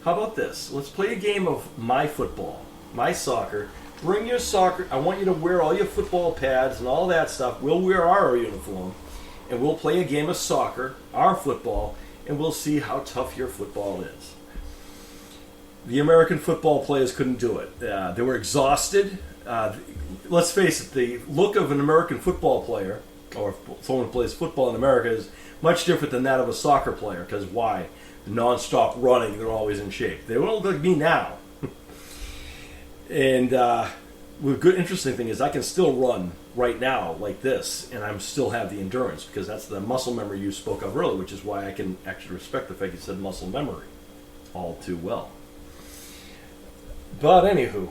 How about this? Let's play a game of my football, my soccer. Bring your soccer. I want you to wear all your football pads and all that stuff. We'll wear our uniform, and we'll play a game of soccer, our football, and we'll see how tough your football is. The American football players couldn't do it. They were exhausted. Let's face it, the look of an American football player, or someone who plays football in America, is much different than that of a soccer player. Because why? Non-stop running, they're always in shape. They don't look like me now. And the good, interesting thing is I can still run right now like this, and I still have the endurance, because that's the muscle memory you spoke of earlier, which is why I can actually respect the fact you said muscle memory all too well. But anywho,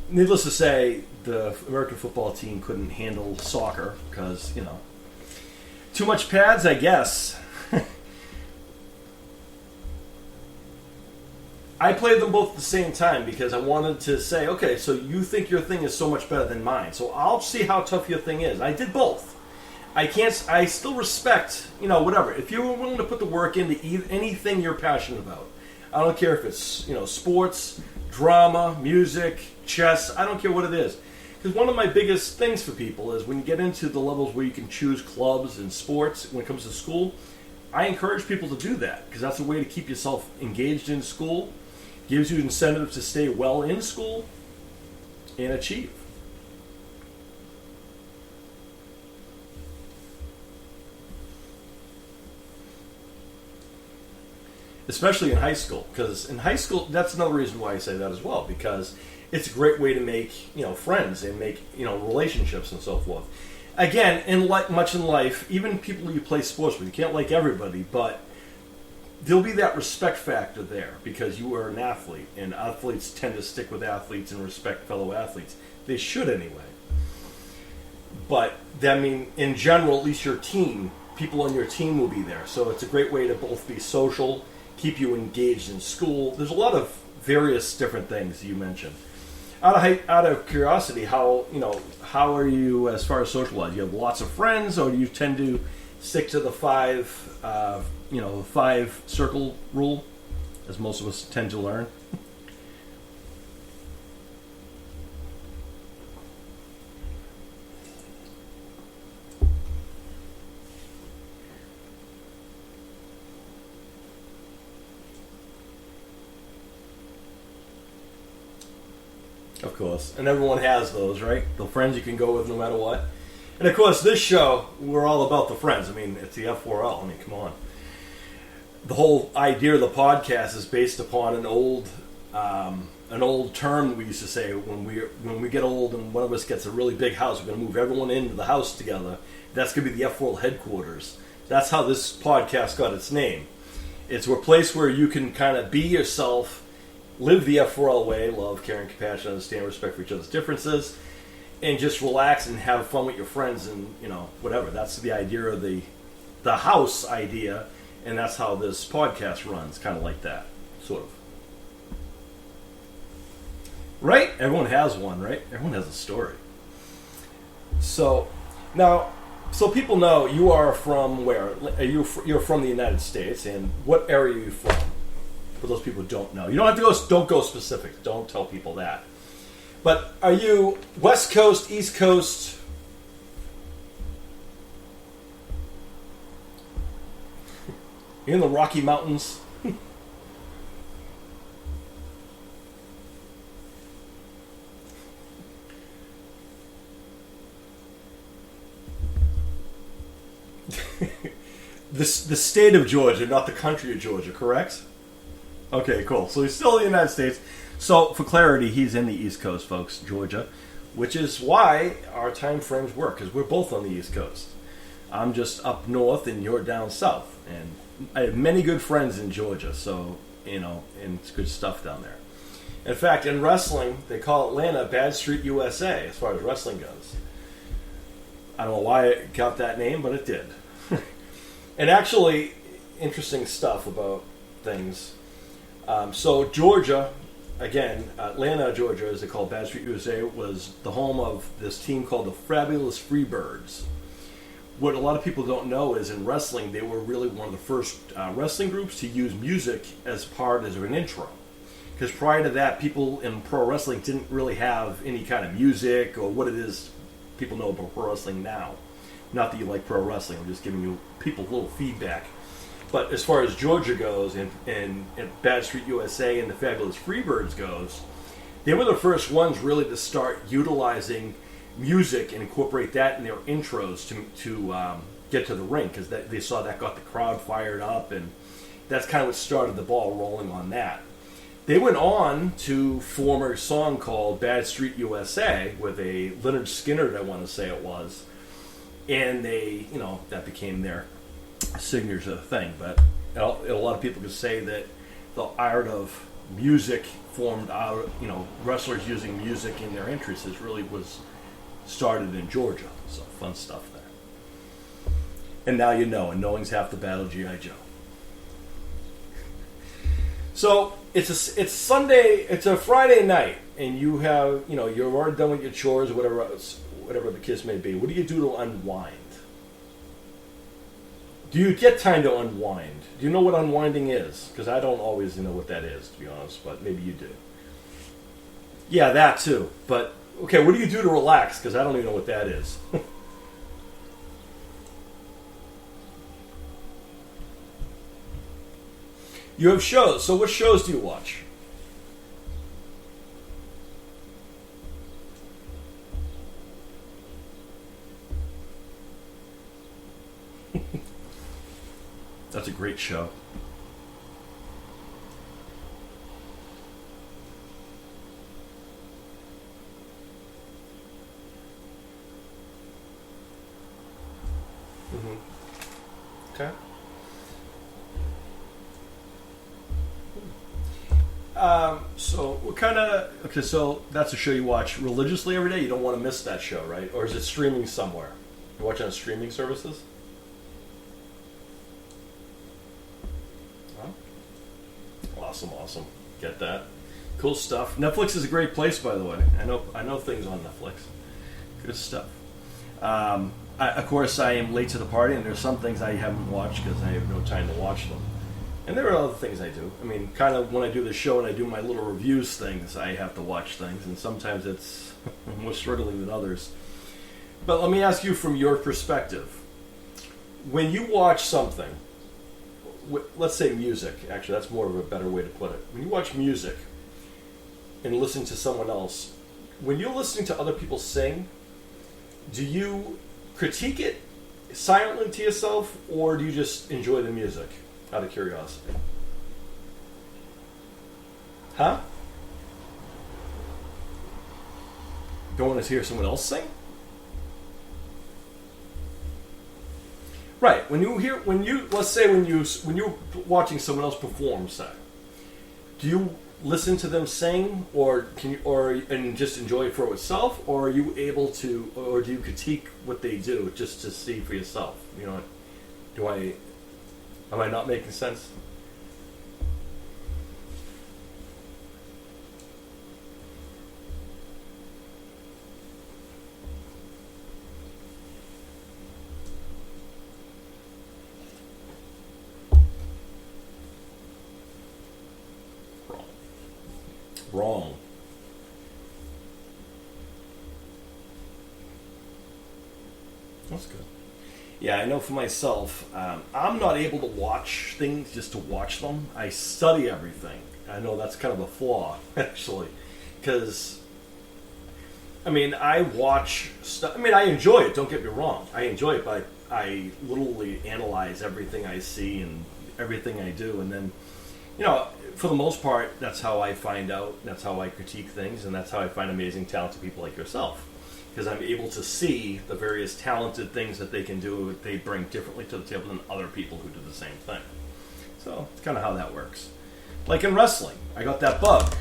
needless to say, the American football team couldn't handle soccer because, too much pads, I guess. I played them both at the same time because I wanted to say, okay, so you think your thing is so much better than mine, so I'll see how tough your thing is. I did both. I still respect, whatever. If you're willing to put the work into anything you're passionate about, I don't care if it's, sports, drama, music, chess, I don't care what it is. Because one of my biggest things for people is when you get into the levels where you can choose clubs and sports when it comes to school, I encourage people to do that because that's a way to keep yourself engaged in school, gives you incentive to stay well in school, and achieve. Especially in high school, because in high school, that's another reason why I say that as well, because it's a great way to make, friends and make, relationships and so forth. Again, much in life, even people you play sports with, you can't like everybody, but there'll be that respect factor there because you are an athlete, and athletes tend to stick with athletes and respect fellow athletes. They should anyway. But, in general, at least your team, people on your team will be there. So it's a great way to both be social, keep you engaged in school. There's a lot of various different things you mentioned. Out of curiosity, how are you as far as socialize? You have lots of friends, or do you tend to stick to the five circle rule, as most of us tend to learn? Of course. And everyone has those, right? The friends you can go with no matter what. And of course, this show, we're all about the friends. It's the F4L. Come on. The whole idea of the podcast is based upon an old term that we used to say when we get old and one of us gets a really big house, we're going to move everyone into the house together. That's going to be the F4L headquarters. That's how this podcast got its name. It's a place where you can kind of be yourself, live the F4L way, love, caring, compassion, understand, respect for each other's differences, and just relax and have fun with your friends and, whatever. That's the idea of the house idea, and that's how this podcast runs, kind of like that, sort of. Right? Everyone has one, right? Everyone has a story. So, now, so people know you are from where? You're from the United States, and what area are you from? For those people who don't know. You don't have to don't go specific. Don't tell people that. But are you West Coast, East Coast? You're in the Rocky Mountains? The state of Georgia, not the country of Georgia, correct? Okay, cool. So he's still in the United States. So, for clarity, he's in the East Coast, folks, Georgia, which is why our time frames work, because we're both on the East Coast. I'm just up north, and you're down south. And I have many good friends in Georgia, so, and it's good stuff down there. In fact, in wrestling, they call Atlanta Bad Street, USA, as far as wrestling goes. I don't know why it got that name, but it did. And actually, interesting stuff about things. So Georgia, again, Atlanta, Georgia, as they call Bad Street, USA, was the home of this team called the Fabulous Freebirds. What a lot of people don't know is in wrestling, they were really one of the first wrestling groups to use music as part of an intro. Because prior to that, people in pro wrestling didn't really have any kind of music or what it is people know about pro wrestling now. Not that you like pro wrestling, I'm just giving you people a little feedback. But as far as Georgia goes, and Bad Street USA and the Fabulous Freebirds goes, they were the first ones really to start utilizing music and incorporate that in their intros to get to the ring, because they saw that got the crowd fired up, and that's kind of what started the ball rolling on that. They went on to form a song called Bad Street USA with a Leonard Skinner, I want to say it was, and they, that became their signature thing. But a lot of people could say that the art of music formed out, wrestlers using music in their entrances really was started in Georgia. So fun stuff there. And now you know, and knowing's half the battle, G.I. Joe. So it's Sunday, it's a Friday night, and you have, you're already done with your chores or whatever the case may be. What do you do to unwind? Do you get time to unwind? Do you know what unwinding is? Because I don't always know what that is, to be honest, but maybe you do. Yeah, that too. But, okay, what do you do to relax? Because I don't even know what that is. You have shows. So what shows do you watch? That's a great show. Mm-hmm. Okay. So what kind of okay? So that's a show you watch religiously every day. You don't want to miss that show, right? Or is it streaming somewhere? You watch on streaming services? Awesome, awesome. Get that. Cool stuff. Netflix is a great place, by the way. I know things on Netflix. Good stuff. Of course, I am late to the party, and there's some things I haven't watched because I have no time to watch them. And there are other things I do. I mean, kind of when I do the show and I do my little reviews things, I have to watch things, and sometimes it's more struggling than others. But let me ask you from your perspective. When you watch something, let's say music, actually, that's more of a better way to put it. When you watch music and listen to someone else, when you're listening to other people sing, do you critique it silently to yourself, or do you just enjoy the music out of curiosity? Huh? Don't want to hear someone else sing? Right. When you're watching someone else perform, say, do you listen to them sing, or and just enjoy it for itself, or are you able to, or do you critique what they do just to see for yourself? You know, am I not making sense? Wrong. That's good. Yeah, I know for myself, I'm not able to watch things just to watch them. I study everything. I know that's kind of a flaw, actually, because I mean, I watch stuff. I mean, I enjoy it. Don't get me wrong. I enjoy it, but I literally analyze everything I see and everything I do, and then, you know, for the most part, that's how I find out. That's how I critique things, and that's how I find amazing, talented people like yourself. Because I'm able to see the various talented things that they can do, they bring differently to the table than other people who do the same thing. So it's kind of how that works. Like in wrestling, I got that bug.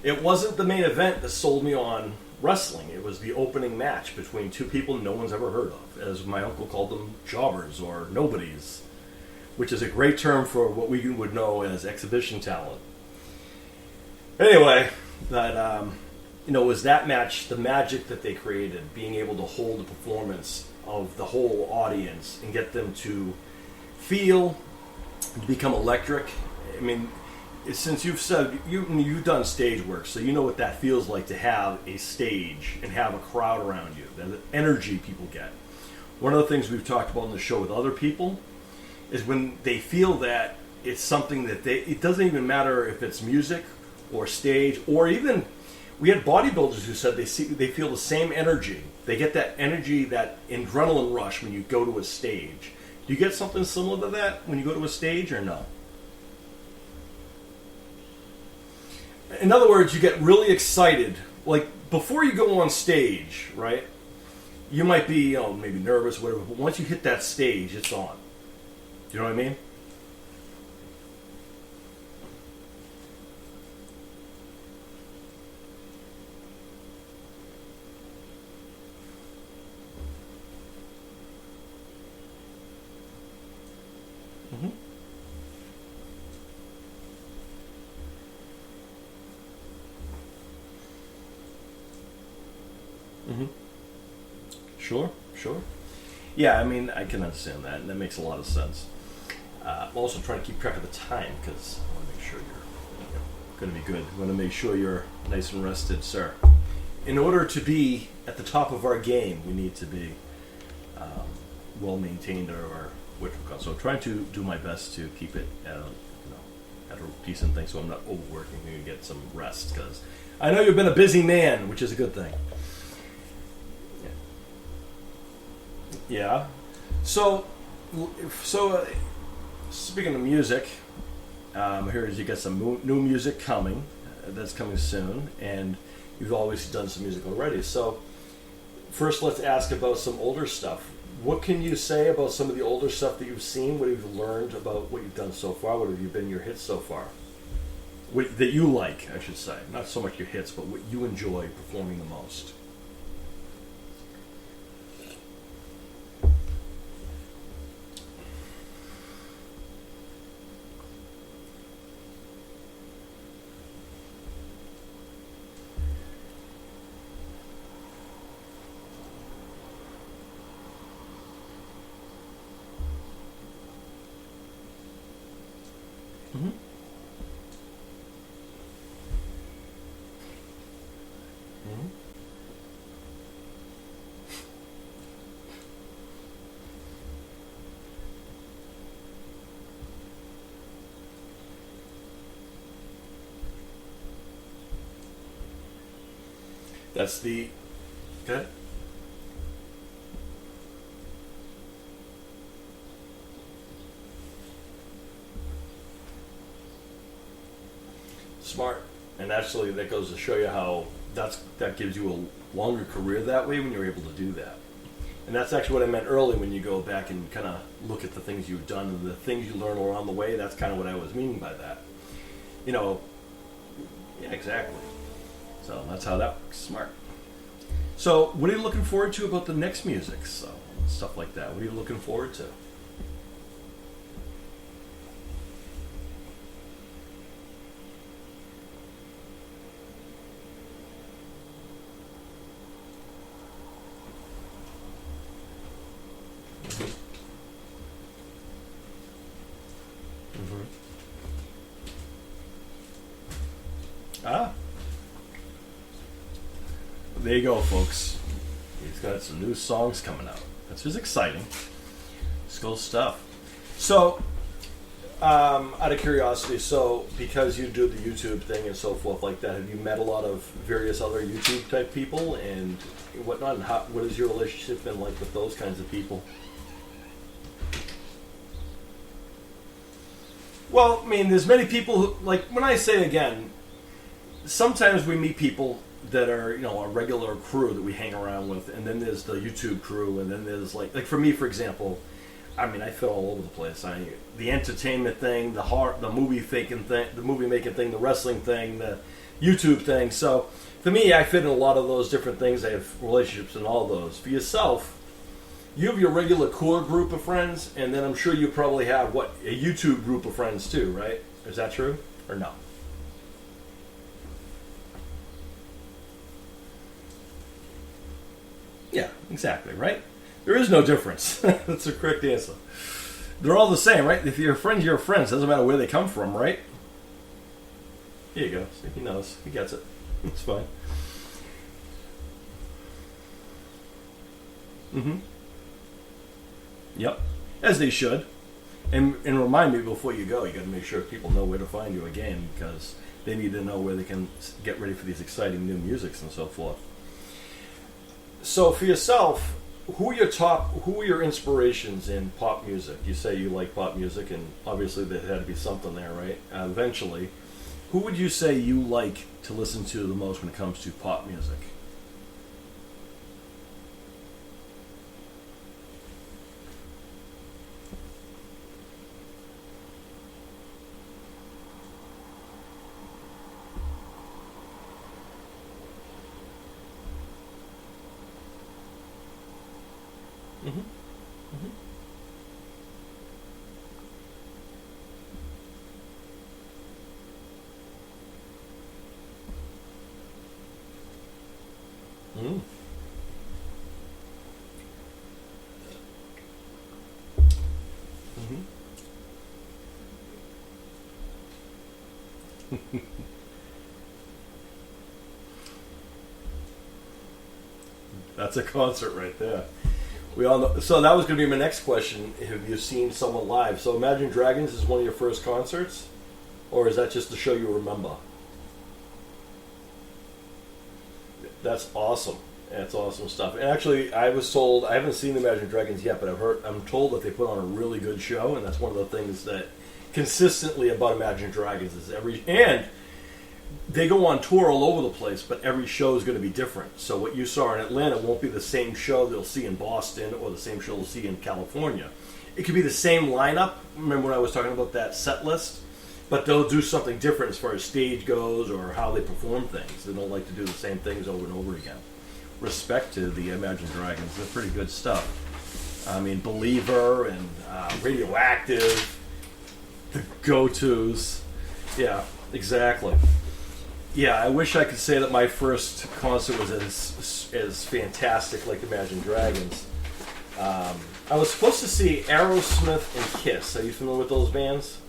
It wasn't the main event that sold me on wrestling. It was the opening match between two people no one's ever heard of. As my uncle called them, jobbers or nobodies, which is a great term for what we would know as exhibition talent. Anyway, that it was that match, the magic that they created, being able to hold the performance of the whole audience and get them to feel, to become electric. I mean, since you've said you've done stage work, so you know what that feels like to have a stage and have a crowd around you, the energy people get. One of the things we've talked about in the show with other people is when they feel that it's something that it doesn't even matter if it's music or stage, or even we had bodybuilders who said they feel the same energy. They get that energy, that adrenaline rush when you go to a stage. Do you get something similar to that when you go to a stage, or no? In other words, you get really excited. Like before you go on stage, right? You might be, maybe nervous, whatever. But once you hit that stage, it's on. You know what I mean? Mm-hmm. Mm-hmm. Sure, sure. Yeah, I mean, I can understand that, and that makes a lot of sense. I'm also trying to keep track of the time because I want to make sure you're going to be good. I want to make sure you're nice and rested, sir. In order to be at the top of our game, we need to be well maintained or what we call. So I'm trying to do my best to keep it at at a decent thing, so I'm not overworking and get some rest. Because I know you've been a busy man, which is a good thing. Yeah. So speaking of music, here is you got some new music coming. That's coming soon, and you've always done some music already. So first, let's ask about some older stuff. What can you say about some of the older stuff that you've seen? What have you learned about what you've done so far? What have you been your hits so far? What, that you like, I should say. Not so much your hits, but what you enjoy performing the most. Mm-hmm. Mm-hmm. That's the... Okay. Smart. And actually, that goes to show you how that gives you a longer career that way when you're able to do that. And that's actually what I meant earlier when you go back and kind of look at the things you've done and the things you learn along the way. That's kind of what I was meaning by that. You know, yeah, exactly. So that's how that works. Smart. So what are you looking forward to about the next music? So stuff like that. What are you looking forward to? Mm-hmm. Ah, there you go, folks. He's got some new songs coming out. That's just exciting. It's cool stuff. So, out of curiosity, so because you do the YouTube thing and so forth like that, have you met a lot of various other YouTube type people and whatnot? And what has your relationship been like with those kinds of people? Well, I mean, there's many people who, like, when I say again, sometimes we meet people that are, a regular crew that we hang around with, and then there's the YouTube crew, and then there's, like for me, for example, I mean, I fit all over the place. The entertainment thing, the movie faking thing, the movie making thing, the wrestling thing, the YouTube thing. So, for me, I fit in a lot of those different things. I have relationships in all those. For yourself, you have your regular core group of friends, and then I'm sure you probably have, a YouTube group of friends too, right? Is that true? Or no? Yeah, exactly, right? There is no difference. That's the correct answer. They're all the same, right? If you're friends, you're friends. Doesn't matter where they come from, right? Here you go. See, he knows. He gets it. It's fine. Mm-hmm. Yep. As they should. And remind me before you go, you got to make sure people know where to find you again, because they need to know where they can get ready for these exciting new musics and so forth. So for yourself, who are your inspirations in pop music? You say you like pop music, and obviously there had to be something there, right? Eventually, who would you say you like to listen to the most when it comes to pop music? Mm-hmm. Mm-hmm. Mm. That's a concert right there. We all know. So that was going to be my next question. Have you seen someone live? So Imagine Dragons is one of your first concerts, or is that just the show you remember? That's awesome. That's awesome stuff. And actually, I was told, I haven't seen Imagine Dragons yet, but I'm told that they put on a really good show, and that's one of the things that consistently about Imagine Dragons is and they go on tour all over the place, but every show is going to be different. So what you saw in Atlanta won't be the same show they'll see in Boston or the same show they'll see in California. It could be the same lineup. Remember when I was talking about that set list? But they'll do something different as far as stage goes or how they perform things. They don't like to do the same things over and over again. Respect to the Imagine Dragons. They're pretty good stuff. I mean, Believer and Radioactive, the go-tos. Yeah, exactly. Yeah, I wish I could say that my first concert was as fantastic like Imagine Dragons. I was supposed to see Aerosmith and Kiss. Are you familiar with those bands?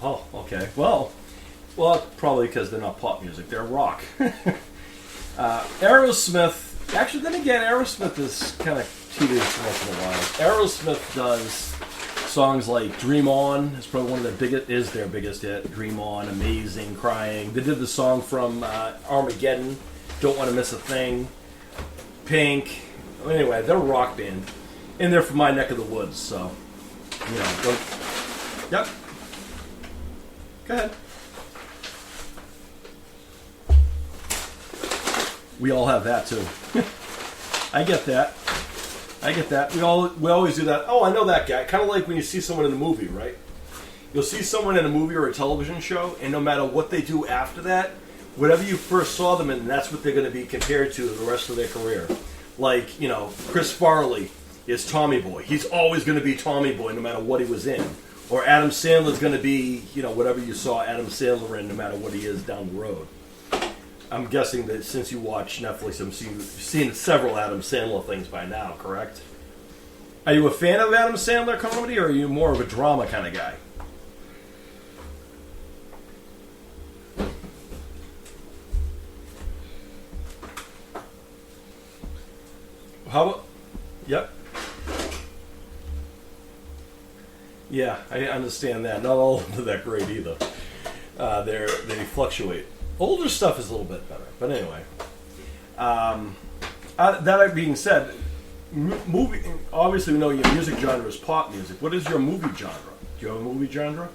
Oh, okay. Well, probably because they're not pop music; they're rock. Aerosmith. Actually, then again, Aerosmith is kind of tedious once in a while. Aerosmith does songs like "Dream On" is probably one of their biggest hit. "Dream On," "Amazing," "Crying." They did the song from Armageddon, "Don't Want to Miss a Thing," Pink. Anyway, they're a rock band, and they're from my neck of the woods. So, yep. Go ahead. We all have that too. I get that. We always do that. Oh, I know that guy. Kind of like when you see someone in a movie, right? You'll see someone in a movie or a television show, and no matter what they do after that, whatever you first saw them in, that's what they're going to be compared to the rest of their career. Like, Chris Farley is Tommy Boy. He's always going to be Tommy Boy no matter what he was in. Or Adam Sandler's going to be, whatever you saw Adam Sandler in no matter what he is down the road. I'm guessing that since you watch Netflix, you've seen several Adam Sandler things by now, correct? Are you a fan of Adam Sandler comedy, or are you more of a drama kind of guy? Yep. Yeah, I understand that. Not all of them are that great either. They fluctuate. Older stuff is a little bit better, but anyway. That being said, movie. Obviously, we know your music genre is pop music. What is your movie genre? Do you have a movie genre?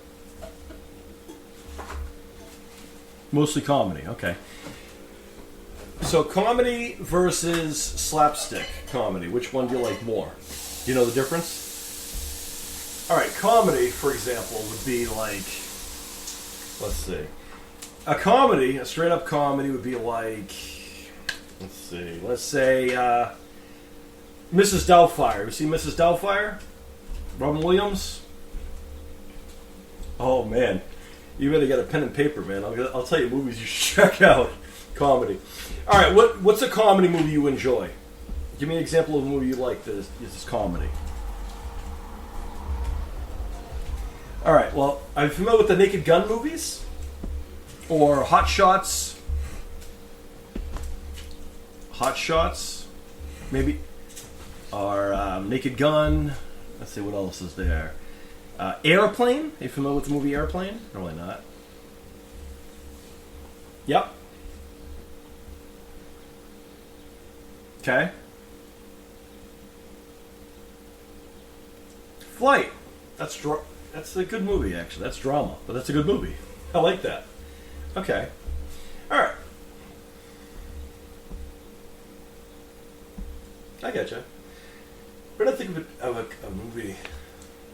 Mostly comedy. Okay. So comedy versus slapstick comedy. Which one do you like more? Do you know the difference? All right, comedy, for example, would be like, let's see. A straight-up comedy would be like, let's say Mrs. Doubtfire. You see Mrs. Doubtfire? Robin Williams? Oh, man. You better get a pen and paper, man. I'll tell you movies you should check out. Comedy. All right, what's a comedy movie you enjoy? Give me an example of a movie you like that is comedy. All right, well, are you familiar with the Naked Gun movies? Or Hot Shots? Hot Shots? Maybe? Or Naked Gun? Let's see, what else is there? Airplane? Are you familiar with the movie Airplane? Probably not. Yep. Okay. Flight. That's a good movie, actually. That's drama, but that's a good movie. I like that. Okay. All right. I getcha. But I think of a movie.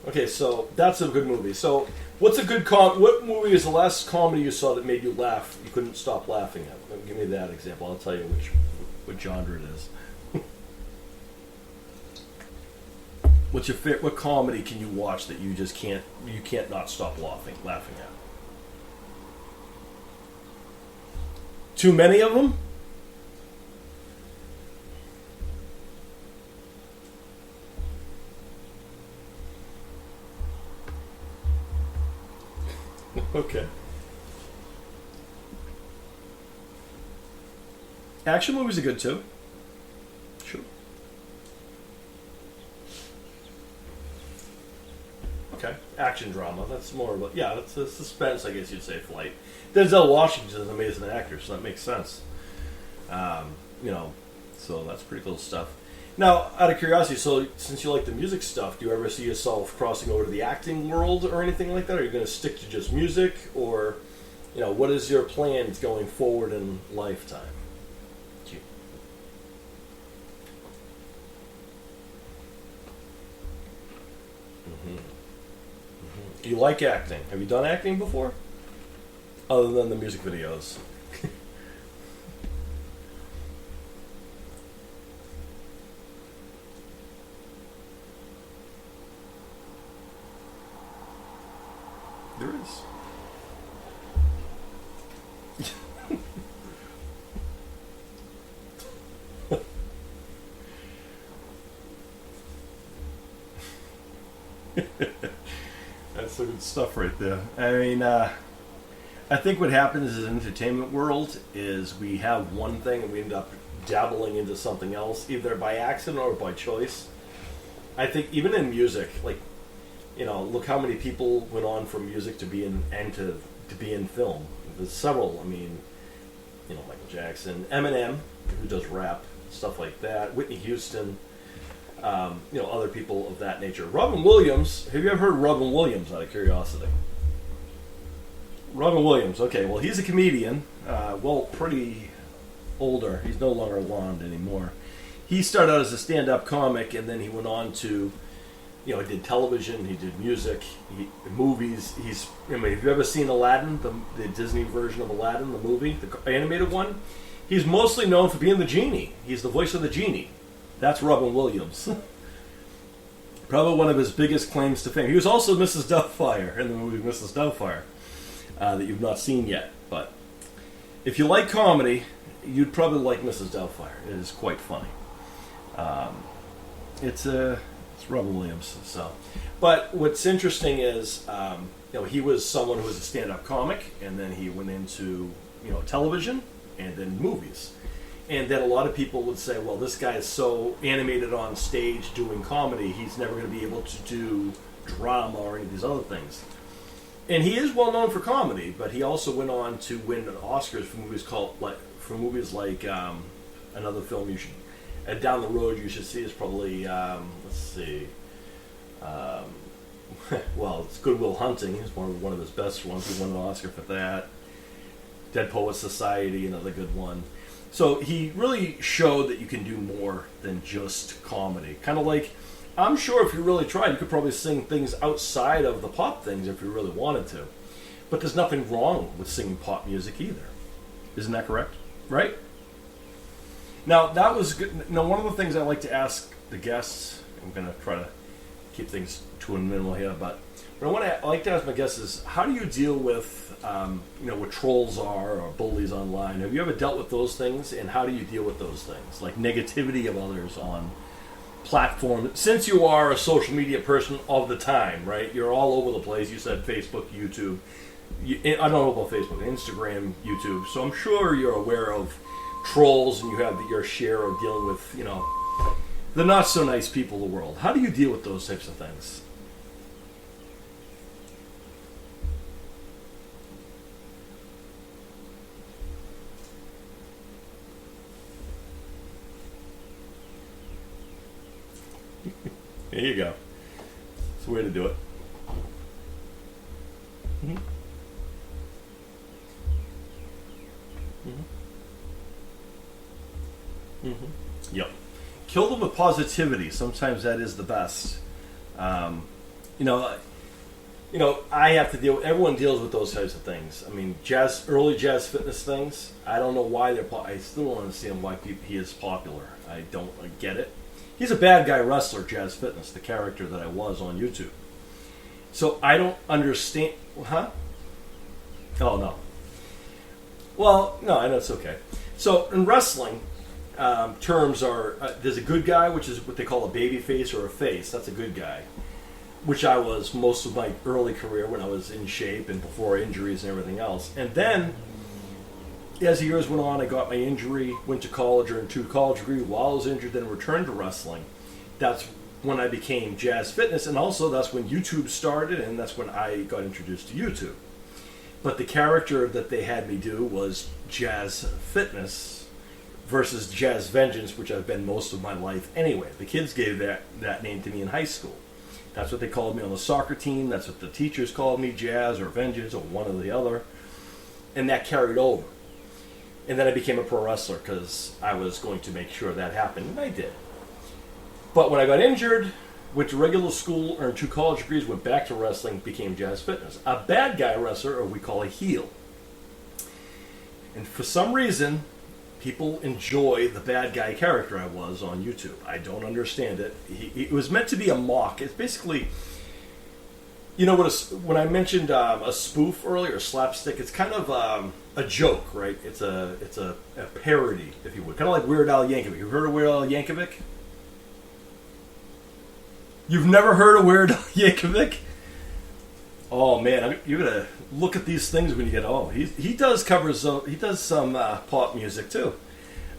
Okay, so that's a good movie. So, what's a good what movie is the last comedy you saw that made you laugh? You couldn't stop laughing at. Give me that example. I'll tell you what genre it is. What's your favorite? What comedy can you watch that you just can't not stop laughing at? Too many of them? Okay. Action movies are good too. Sure. Okay. Action drama. That's more of a, yeah, that's a suspense, I guess you'd say, flight. Denzel Washington is an amazing actor, so that makes sense. You know, so that's pretty cool stuff. Now, out of curiosity, so since you like the music stuff, do you ever see yourself crossing over to the acting world or anything like that? Are you going to stick to just music, or, you know, what is your plans going forward in lifetime? Mm-hmm. Mm-hmm. You like acting. Have you done acting before? Other than the music videos? There is. That's the good stuff right there. I mean, I think what happens in the entertainment world is we have one thing and we end up dabbling into something else, either by accident or by choice. I think even in music, like, you know, look how many people went on from music to be in and to be in film. There's several. I mean, you know, Michael Jackson, Eminem, who does rap, stuff like that. Whitney Houston, you know, other people of that nature. Robin Williams. Have you ever heard of Robin Williams? Out of curiosity. Robin Williams. Okay, well, he's a comedian. Well, pretty older. He's no longer blonde anymore. He started out as a stand-up comic, and then he went on to, you know, he did television, he did music, movies. I mean, have you ever seen Aladdin, the Disney version of Aladdin, the movie, the animated one? He's mostly known for being the genie. He's the voice of the genie. That's Robin Williams. Probably one of his biggest claims to fame. He was also Mrs. Doubtfire in the movie Mrs. Doubtfire that you've not seen yet. But if you like comedy, you'd probably like Mrs. Doubtfire. It is quite funny. It's Robin Williams. So, but what's interesting is, you know, he was someone who was a stand-up comic, and then he went into, you know, television, and then movies. And then a lot of people would say, well, this guy is so animated on stage doing comedy, he's never going to be able to do drama or any of these other things. And he is well known for comedy, but he also went on to win an Oscars for movies like another film you should, down the road you should see is probably, let's see, well, it's Good Will Hunting. It's one of his best ones. He won an Oscar for that. Dead Poets Society, another good one. So he really showed that you can do more than just comedy. Kind of like, I'm sure if you really tried, you could probably sing things outside of the pop things if you really wanted to. But there's nothing wrong with singing pop music either. Isn't that correct? Right? Now, that was good. Now, one of the things I like to ask the guests, I'm going to try to keep things to a minimal here, but what I like to ask my guests is, how do you deal with, you know, what trolls are or bullies online? Have you ever dealt with those things, and how do you deal with those things? Like negativity of others on platforms. Since you are a social media person of the time, right? You're all over the place. You said Facebook, YouTube. I don't know about Facebook, Instagram, YouTube. So I'm sure you're aware of trolls, and you have your share of dealing with, you know, the not so nice people of the world. How do you deal with those types of things? There you go. It's a way to do it. Mm-hmm. Mm-hmm. Mm-hmm. Yep. Kill them with positivity. Sometimes that is the best. You know, I have to deal. Everyone deals with those types of things. I mean, early jazz fitness things. I don't know why they're. I still don't understand why he is popular. I don't get it. He's a bad guy wrestler, Jazz Fitness, the character that I was on YouTube. So I don't understand. Huh? Oh, no. Well, no, I know it's okay. So in wrestling, terms are, there's a good guy, which is what they call a baby face or a face. That's a good guy, which I was most of my early career when I was in shape and before injuries and everything else. And then as the years went on, I got my injury, went to college, earned 2 college degrees while I was injured, then returned to wrestling. That's when I became Jazz Fitness, and also that's when YouTube started, and that's when I got introduced to YouTube. But the character that they had me do was Jazz Fitness versus Jazz Vengeance, which I've been most of my life anyway. The kids gave that name to me in high school. That's what they called me on the soccer team. That's what the teachers called me, Jazz or Vengeance or one or the other. And that carried over. And then I became a pro wrestler because I was going to make sure that happened, and I did. But when I got injured, went to regular school, earned 2 college degrees, went back to wrestling, became Jazz Fitness. A bad guy wrestler, or we call a heel. And for some reason, people enjoy the bad guy character I was on YouTube. I don't understand it. It was meant to be a mock. It's basically, you know, when I mentioned a spoof earlier, a slapstick, it's kind of a joke, right? It's a parody, if you would. Kind of like Weird Al Yankovic. You've heard of Weird Al Yankovic? You've never heard of Weird Al Yankovic? Oh man, you're gonna look at these things when you get he does covers. He does some pop music too,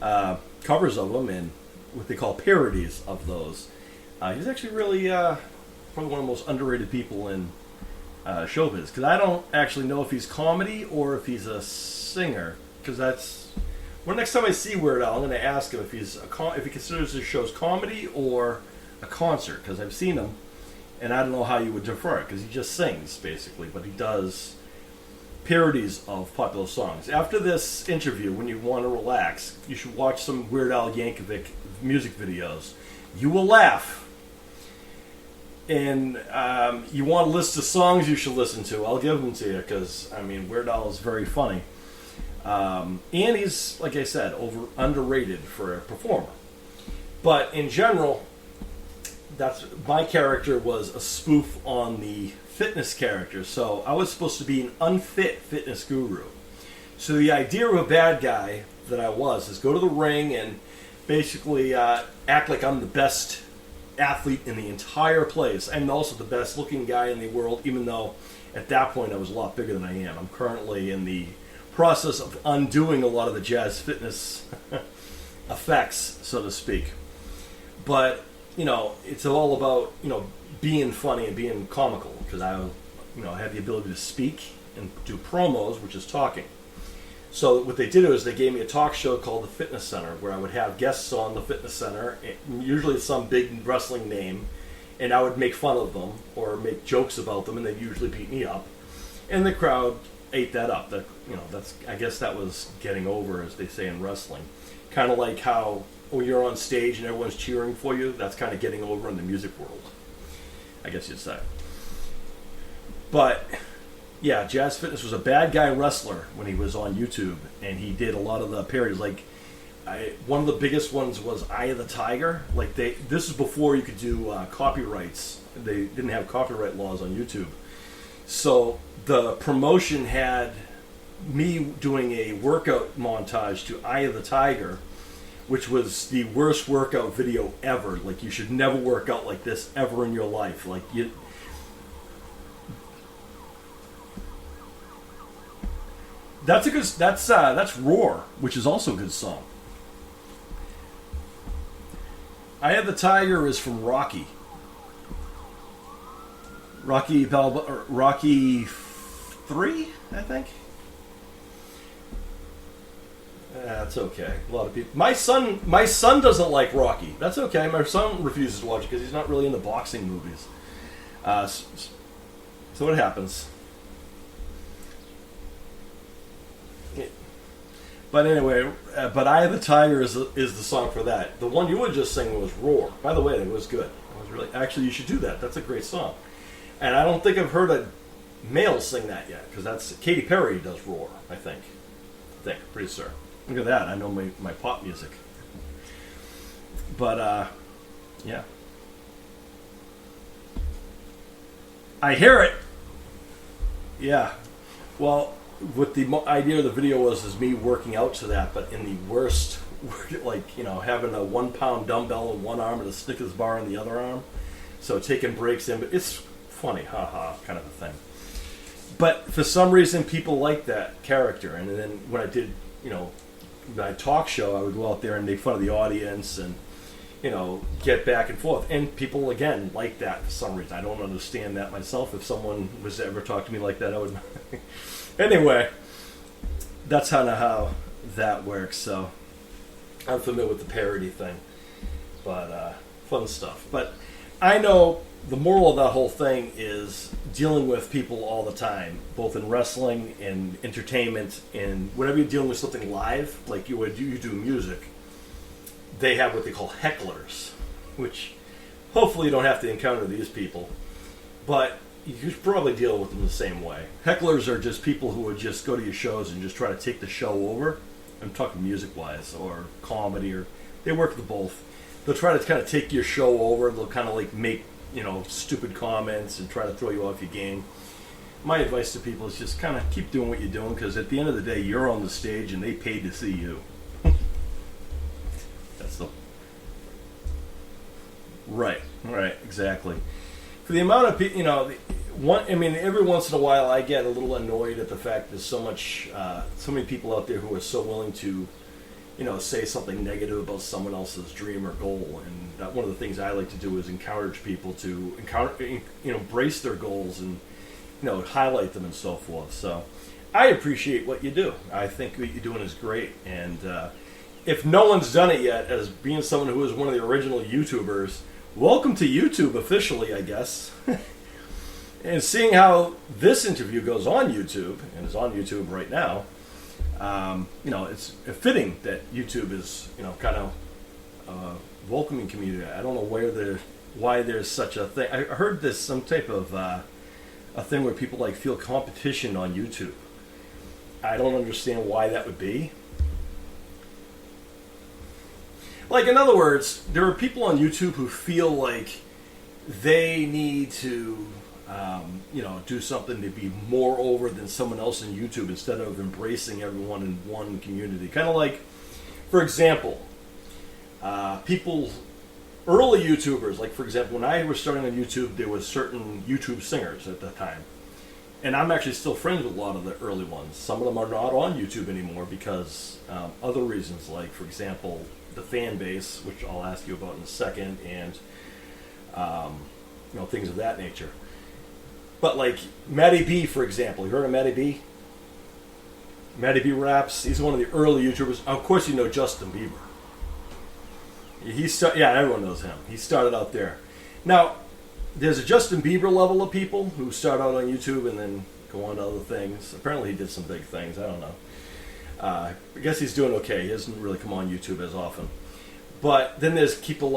covers of them and what they call parodies of those. He's actually really probably one of the most underrated people in showbiz, because I don't actually know if he's comedy or if he's a singer. Because next time I see Weird Al, I'm going to ask him if if he considers his shows comedy or a concert, because I've seen him, and I don't know how you would defer it, because he just sings, basically, but he does parodies of popular songs. After this interview, when you want to relax, you should watch some Weird Al Yankovic music videos. You will laugh. And you want a list of songs you should listen to, I'll give them to you, because, I mean, Weird Al is very funny. And he's, like I said, underrated for a performer. But in general, my character was a spoof on the fitness character. So I was supposed to be an unfit fitness guru. So the idea of a bad guy that I was is go to the ring and basically act like I'm the best athlete in the entire place. I'm also the best looking guy in the world, even though at that point I was a lot bigger than I am. I'm currently in the process of undoing a lot of the Jazz Fitness effects, so to speak. But you know, it's all about, you know, being funny and being comical, because I had the ability to speak and do promos, which is talking. So what they did was they gave me a talk show called The Fitness Center, where I would have guests on the Fitness Center, usually some big wrestling name, and I would make fun of them or make jokes about them, and they'd usually beat me up, and the crowd ate that up. I guess that was getting over, as they say in wrestling. Kind of like how when you're on stage and everyone's cheering for you, that's kind of getting over in the music world, I guess you'd say. But yeah, Jazz Fitness was a bad guy wrestler when he was on YouTube, and he did a lot of the parodies. Like one of the biggest ones was Eye of the Tiger. Like this is before you could do copyrights. They didn't have copyright laws on YouTube, so the promotion had me doing a workout montage to Eye of the Tiger, which was the worst workout video ever. Like, you should never work out like this ever in your life. Like, that's Roar, which is also a good song. Eye of the Tiger is from Rocky. Rocky 3, I think. That's okay. A lot of people. My son doesn't like Rocky. That's okay. My son refuses to watch it because he's not really into boxing movies. So what happens? But anyway, but Eye of the Tiger is the song for that. The one you were just singing was Roar. By the way, it was good. It was really, actually, you should do that. That's a great song. And I don't think I've heard a male sing that yet, because that's Katy Perry does Roar, I think. Pretty sure. Look at that. I know my pop music. But, yeah. I hear it. Yeah. Well, what the idea of the video was me working out to that, but in the worst, like, you know, having a 1 pound dumbbell in one arm and a Snickers bar in the other arm. So taking breaks in, but it's funny, haha, kind of a thing. But for some reason, people like that character. And then when I did my talk show, I would go out there and make fun of the audience and, get back and forth. And people, again, like that for some reason. I don't understand that myself. If someone was to ever talk to me like that, I would... Anyway, that's kind of how that works. So I'm familiar with the parody thing. But fun stuff. But I know the moral of that whole thing is dealing with people all the time, both in wrestling and entertainment, and whenever you're dealing with something live, like you do music, they have what they call hecklers, which hopefully you don't have to encounter these people, but you should probably deal with them the same way. Hecklers are just people who would just go to your shows and just try to take the show over. I'm talking music-wise, or comedy, or they work with both. They'll try to kind of take your show over. They'll kind of like make stupid comments and try to throw you off your game. My advice to people is just kind of keep doing what you're doing, because at the end of the day, you're on the stage and they paid to see you. That's the... Right, exactly. For the amount of people, every once in a while I get a little annoyed at the fact there's so many people out there who are so willing to say something negative about someone else's dream or goal. And one of the things I like to do is encourage people to embrace their goals and, highlight them and so forth. So I appreciate what you do. I think what you're doing is great. And if no one's done it yet, as being someone who is one of the original YouTubers, welcome to YouTube officially, I guess. And seeing how this interview goes on YouTube, and is on YouTube right now, it's fitting that YouTube is, kind of a welcoming community. I don't know why there's such a thing. I heard there's some type of a thing where people feel competition on YouTube. I don't understand why that would be. In other words, there are people on YouTube who feel like they need to do something to be more over than someone else on YouTube instead of embracing everyone in one community. Kind of like, for example, early YouTubers, for example, when I was starting on YouTube, there was certain YouTube singers at the time. And I'm actually still friends with a lot of the early ones. Some of them are not on YouTube anymore because other reasons, like, for example, the fan base, which I'll ask you about in a second, and things of that nature. But Matty B, for example, you heard of Matty B? Matty B Raps. He's one of the early YouTubers. Of course, you know Justin Bieber. Everyone knows him. He started out there. Now, there's a Justin Bieber level of people who start out on YouTube and then go on to other things. Apparently, he did some big things. I don't know. I guess he's doing okay. He doesn't really come on YouTube as often. But then there's people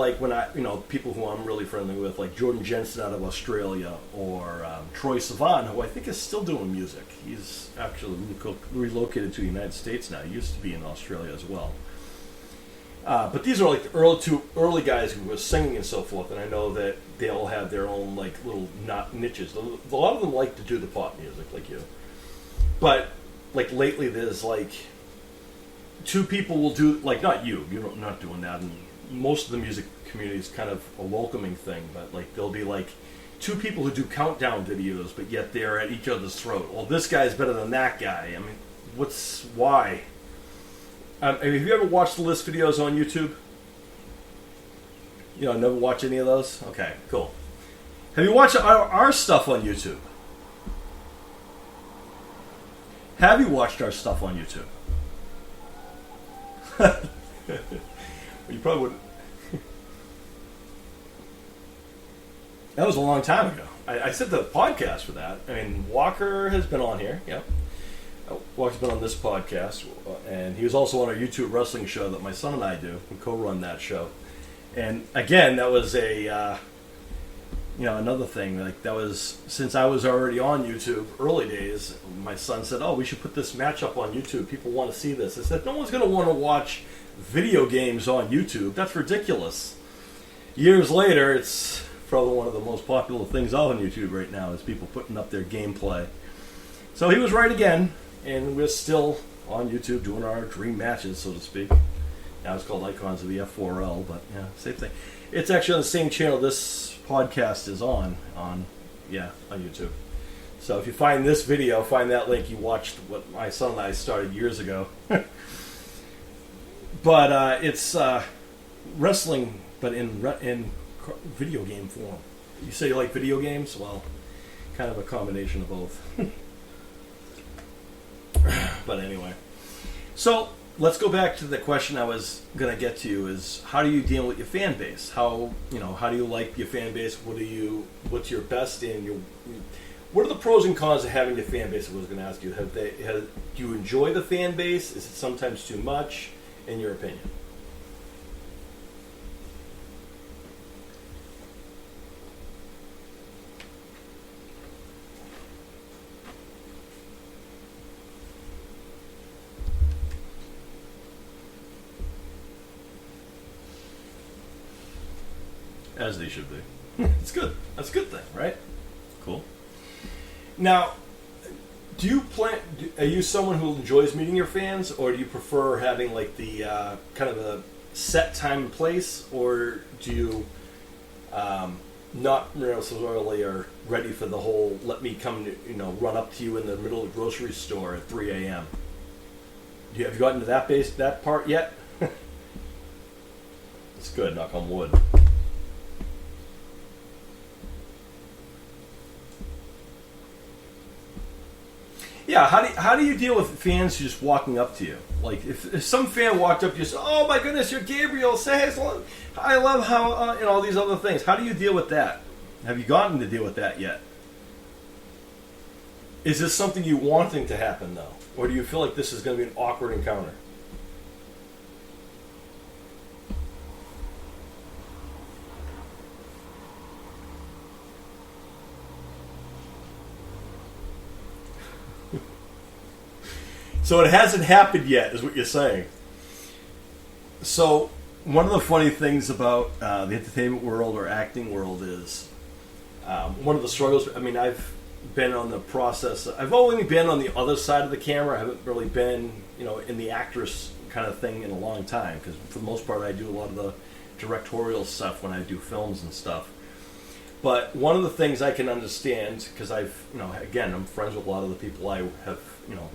people who I'm really friendly with, like Jordan Jensen out of Australia, or Troy Sivan, who I think is still doing music. He's actually relocated to the United States now. He used to be in Australia as well. But these are the early guys who were singing and so forth, and I know that they all have their own little niches. A lot of them like to do the pop music, like you. But lately, there's two people will do, not you're not doing that, and most of the music community is kind of a welcoming thing, but there'll be two people who do countdown videos, but yet they're at each other's throat. Well, this guy's better than that guy. I mean, why? Have you ever watched the list videos on YouTube? Never watch any of those? Okay, cool. Have you watched our stuff on YouTube? Have you watched our stuff on YouTube? You probably wouldn't. That was a long time ago. I said the podcast for that. I mean, Walker has been on here. Yeah, Walker's been on this podcast, and he was also on our YouTube wrestling show that my son and I do. We co-run that show. And again, that was another thing. That was, since I was already on YouTube early days, my son said, "Oh, we should put this match up on YouTube. People want to see this." I said, "No one's going to want to watch video games on YouTube. That's ridiculous." Years later, it's probably one of the most popular things on YouTube right now is people putting up their gameplay. So he was right again, and we're still on YouTube doing our dream matches, so to speak. Now it's called Icons of the F4L, but yeah, same thing. It's actually on the same channel this podcast is on YouTube. So if you find this video, find that link, you watched what my son and I started years ago. but it's wrestling, but in video game form. You say you like video games? Well, kind of a combination of both. But anyway, so let's go back to the question I was going to get to: is how do you deal with your fan base? How do you like your fan base? What's your best in what are the pros and cons of having your fan base? I was going to ask you: do you enjoy the fan base? Is it sometimes too much, in your opinion? As they should be. It's good. That's a good thing, right? Cool. Now, are you someone who enjoys meeting your fans, or do you prefer having like the kind of a set time and place, or do you not necessarily are ready for the whole let me come run up to you in the middle of the grocery store at 3 a.m.? Have you gotten to that part yet? It's good, knock on wood. Yeah, how do you deal with fans just walking up to you? Like, if some fan walked up to you and said, "Oh my goodness, you're Gabriel Sejas, I love how," and all these other things. How do you deal with that? Have you gotten to deal with that yet? Is this something you wanting to happen, though? Or do you feel like this is going to be an awkward encounter? So it hasn't happened yet, is what you're saying. So one of the funny things about the entertainment world or acting world is one of the struggles. I mean, I've been on the process. I've only been on the other side of the camera. I haven't really been, in the actress kind of thing in a long time. Because for the most part, I do a lot of the directorial stuff when I do films and stuff. But one of the things I can understand, because again, I'm friends with a lot of the people I have,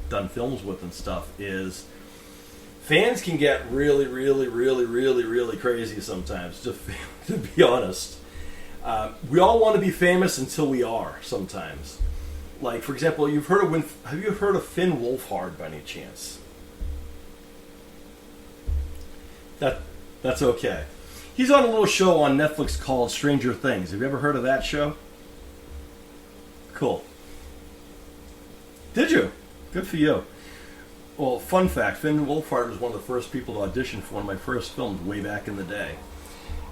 done films with and stuff, is fans can get really, really, really, really, really crazy sometimes, to be honest. We all want to be famous until we are sometimes. Like, for example, have you heard of Finn Wolfhard by any chance? That's okay. He's on a little show on Netflix called Stranger Things. Have you ever heard of that show? Cool. Did you? Good for you. Well, fun fact, Finn Wolfhard was one of the first people to audition for one of my first films way back in the day.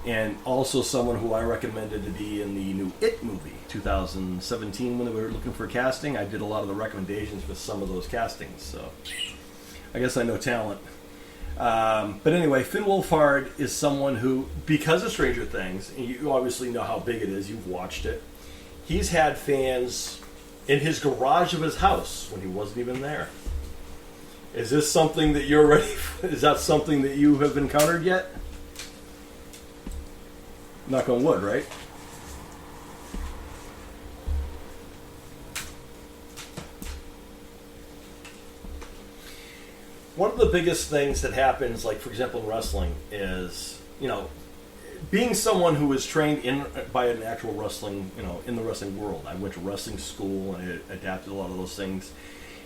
And also someone who I recommended to be in the new It movie, 2017, when they were looking for casting. I did a lot of the recommendations for some of those castings, so I guess I know talent. But anyway, Finn Wolfhard is someone who, because of Stranger Things, and you obviously know how big it is, you've watched it, he's had fans in his garage of his house when he wasn't even there. Is this something that you're ready for? Is that something that you have encountered yet? Knock on wood, right? One of the biggest things that happens, like for example in wrestling, is being someone who is trained by an actual wrestling, in the wrestling world. I went to wrestling school and I adapted a lot of those things.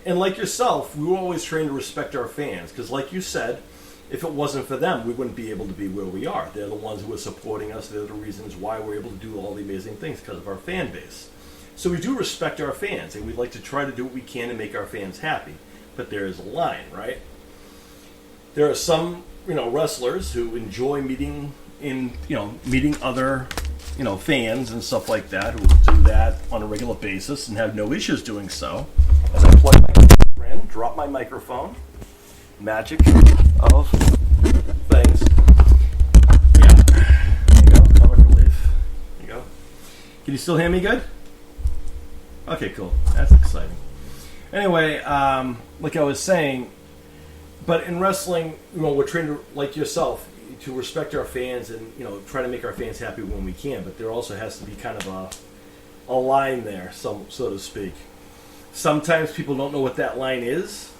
And like yourself, we were always trained to respect our fans because, like you said, if it wasn't for them, we wouldn't be able to be where we are. They're the ones who are supporting us. They're the reasons why we're able to do all the amazing things because of our fan base. So we do respect our fans, and we'd like to try to do what we can to make our fans happy. But there is a line, right? There are some, wrestlers who enjoy meeting other, fans and stuff like that, who do that on a regular basis and have no issues doing so. As I plug my computer in, drop my microphone, magic of things. Yeah, there you go, comic relief. There you go. Can you still hear me good? Okay, cool. That's exciting. Anyway, like I was saying, but in wrestling, we're trained to, like yourself, to respect our fans and try to make our fans happy when we can. But there also has to be kind of a line there, so to speak. Sometimes people don't know what that line is,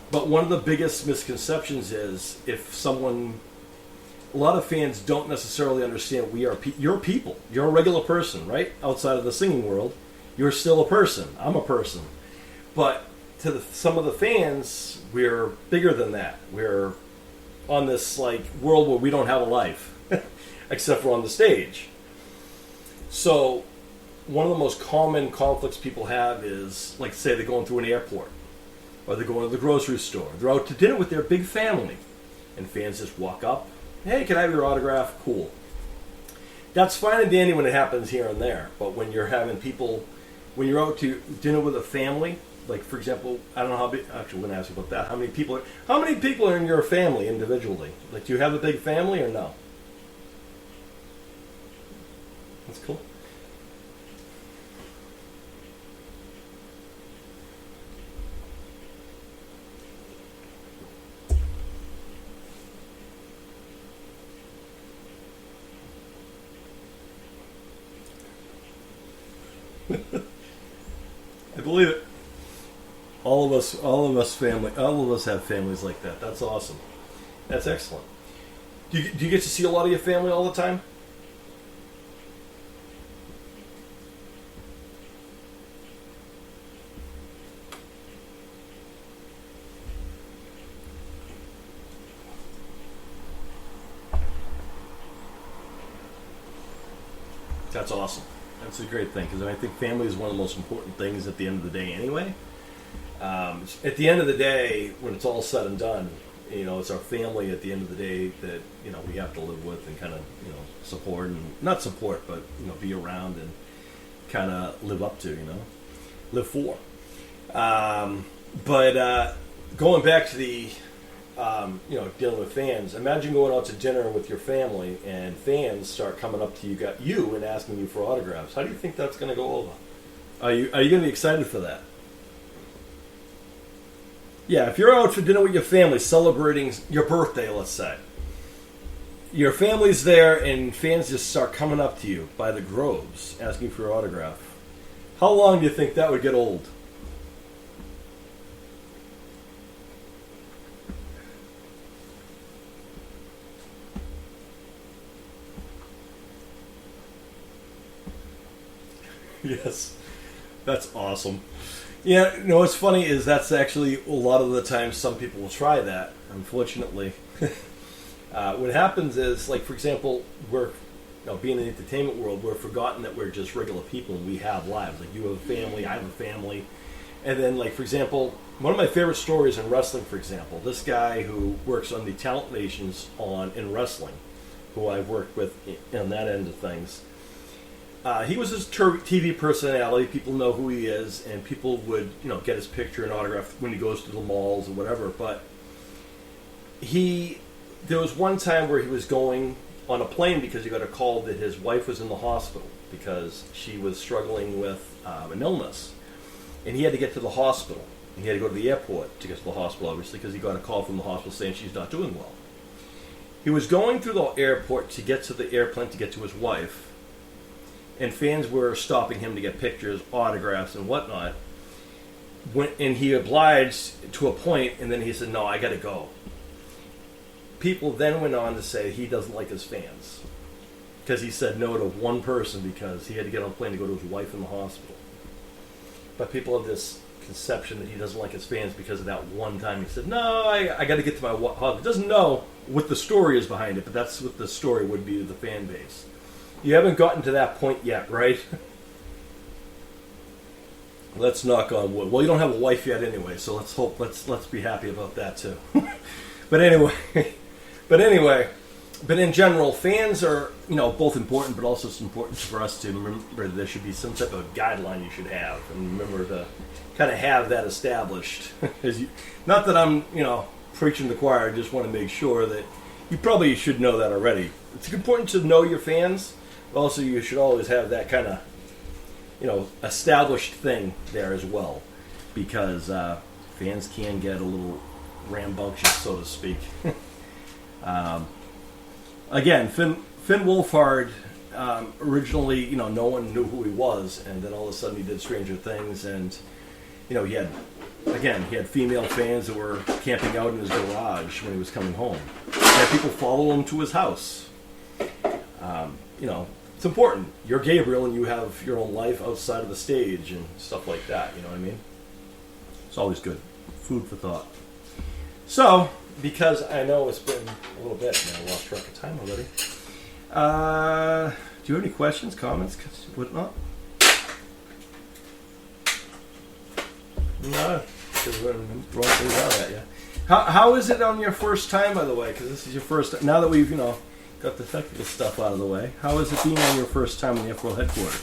But one of the biggest misconceptions is if someone, a lot of fans don't necessarily understand you're people. You're a regular person, right? Outside of the singing world, you're still a person. I'm a person. But to some of the fans, we're bigger than that. We're on this like world where we don't have a life, except for on the stage. So one of the most common conflicts people have is, like, say they're going through an airport, or they're going to the grocery store. They're out to dinner with their big family, and fans just walk up, hey, can I have your autograph? Cool. That's fine and dandy when it happens here and there, but when you're having people, when you're out to dinner with a family, like, for example, I don't know how big, actually, I'm going to ask you about that. How many people are in your family individually? Like, do you have a big family or no? That's cool. I believe it. All of us have families like that. That's awesome. That's excellent. Do you get to see a lot of your family all the time? That's awesome. That's a great thing, because I think family is one of the most important things at the end of the day anyway. At the end of the day, when it's all said and done, it's our family at the end of the day that, we have to live with and kind of, support, and not support, but, be around and kind of live up to, live for. But going back to the, dealing with fans, imagine going out to dinner with your family and fans start coming up to you and asking you for autographs. How do you think that's going to go over? Are you going to be excited for that? Yeah, if you're out for dinner with your family celebrating your birthday, let's say, your family's there and fans just start coming up to you by the groves asking for your autograph. How long do you think that would get old? Yes, that's awesome. Yeah, what's funny is that's actually a lot of the time some people will try that, unfortunately. What happens is, like, for example, we're, being in the entertainment world, we're forgotten that we're just regular people and we have lives. Like, you have a family, I have a family. And then, like, for example, one of my favorite stories in wrestling, for example, this guy who works on the talent nations in wrestling, who I've worked with on that end of things, he was his TV personality. People know who he is, and people would, get his picture and autograph when he goes to the malls or whatever. But there was one time where he was going on a plane because he got a call that his wife was in the hospital because she was struggling with an illness, and he had to get to the hospital. He had to go to the airport to get to the hospital, obviously, because he got a call from the hospital saying she's not doing well. He was going through the airport to get to the airplane to get to his wife. And fans were stopping him to get pictures, autographs, and whatnot. And he obliged to a point, and then he said, no, I got to go. People then went on to say he doesn't like his fans. Because he said no to one person because he had to get on a plane to go to his wife in the hospital. But people have this conception that he doesn't like his fans because of that one time. He said, no, I got to get to my wife. He doesn't know what the story is behind it, but that's what the story would be to the fan base. You haven't gotten to that point yet, right? Let's knock on wood. Well, you don't have a wife yet anyway, so let's be happy about that too. But in general, fans are, both important, but also it's important for us to remember there should be some type of guideline you should have, and remember to kind of have that established. Not that I'm, preaching to the choir. I just want to make sure that you probably should know that already. It's important to know your fans. Also, you should always have that kind of, established thing there as well, because fans can get a little rambunctious, so to speak. Again, Finn Wolfhard, originally, no one knew who he was, and then all of a sudden he did Stranger Things, and, he had again, he had female fans that were camping out in his garage when he was coming home. He had people follow him to his house. It's important. You're Gabriel and you have your own life outside of the stage and stuff like that. You know what I mean? It's always good. Food for thought. So, because I know it's been a little bit, and I lost track of time already. Do you have any questions, comments, whatnot? No, because we're throwing things out at you. How is it on your first time, by the way? Because this is your first. Now that we've got the technical stuff out of the way, how is it being on your first time in the F4L headquarters?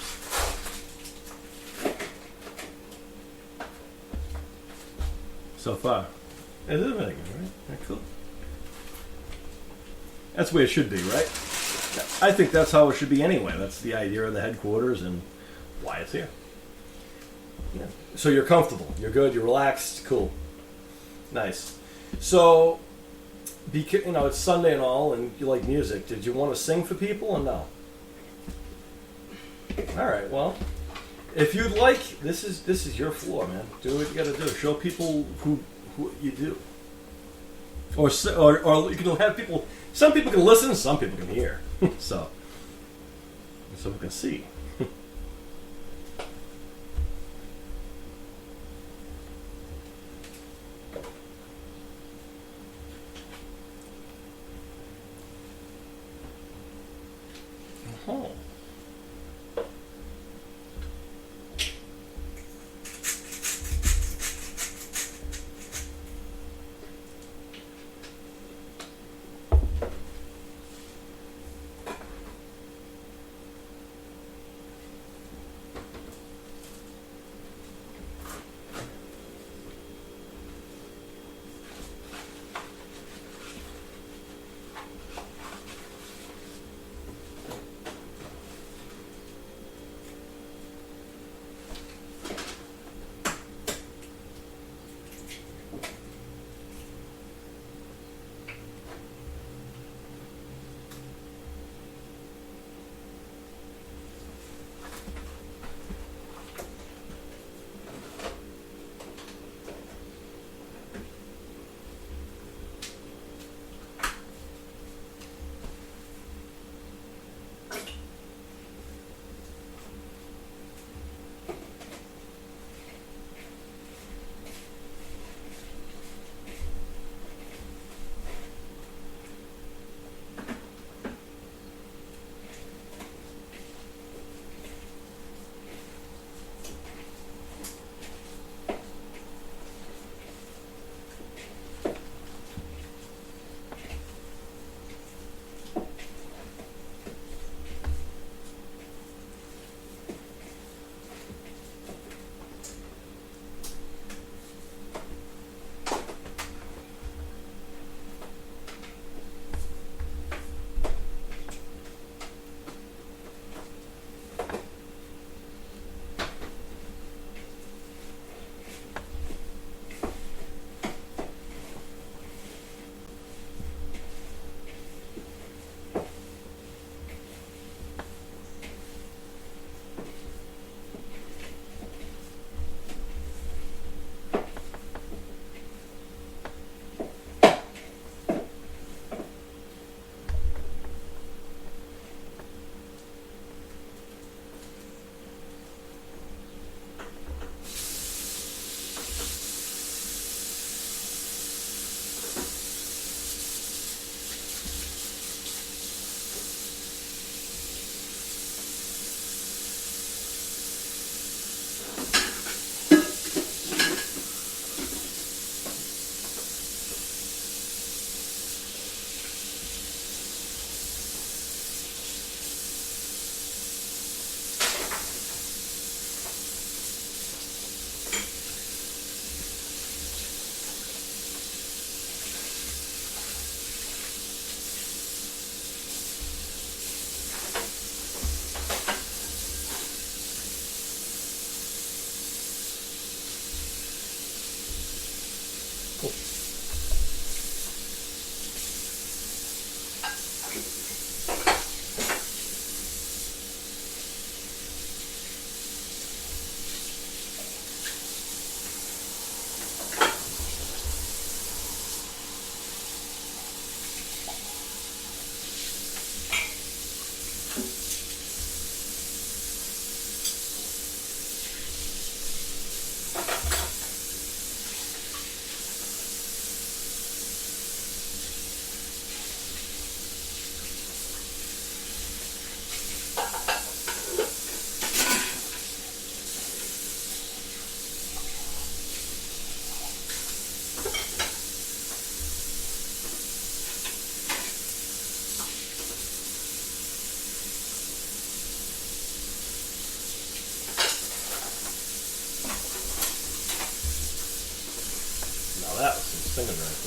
So far, it is really good, right? Yeah, cool. That's the way it should be, right? I think that's how it should be anyway. That's the idea of the headquarters and why it's here. Yeah. So you're comfortable, you're good, you're relaxed, cool, nice. So, it's Sunday and all, and you like music. Did you want to sing for people or no? All right. Well, if you'd like, this is your floor, man. Do what you got to do. Show people who you do. Or you can have people. Some people can listen, some people can hear. So we can see. Oh.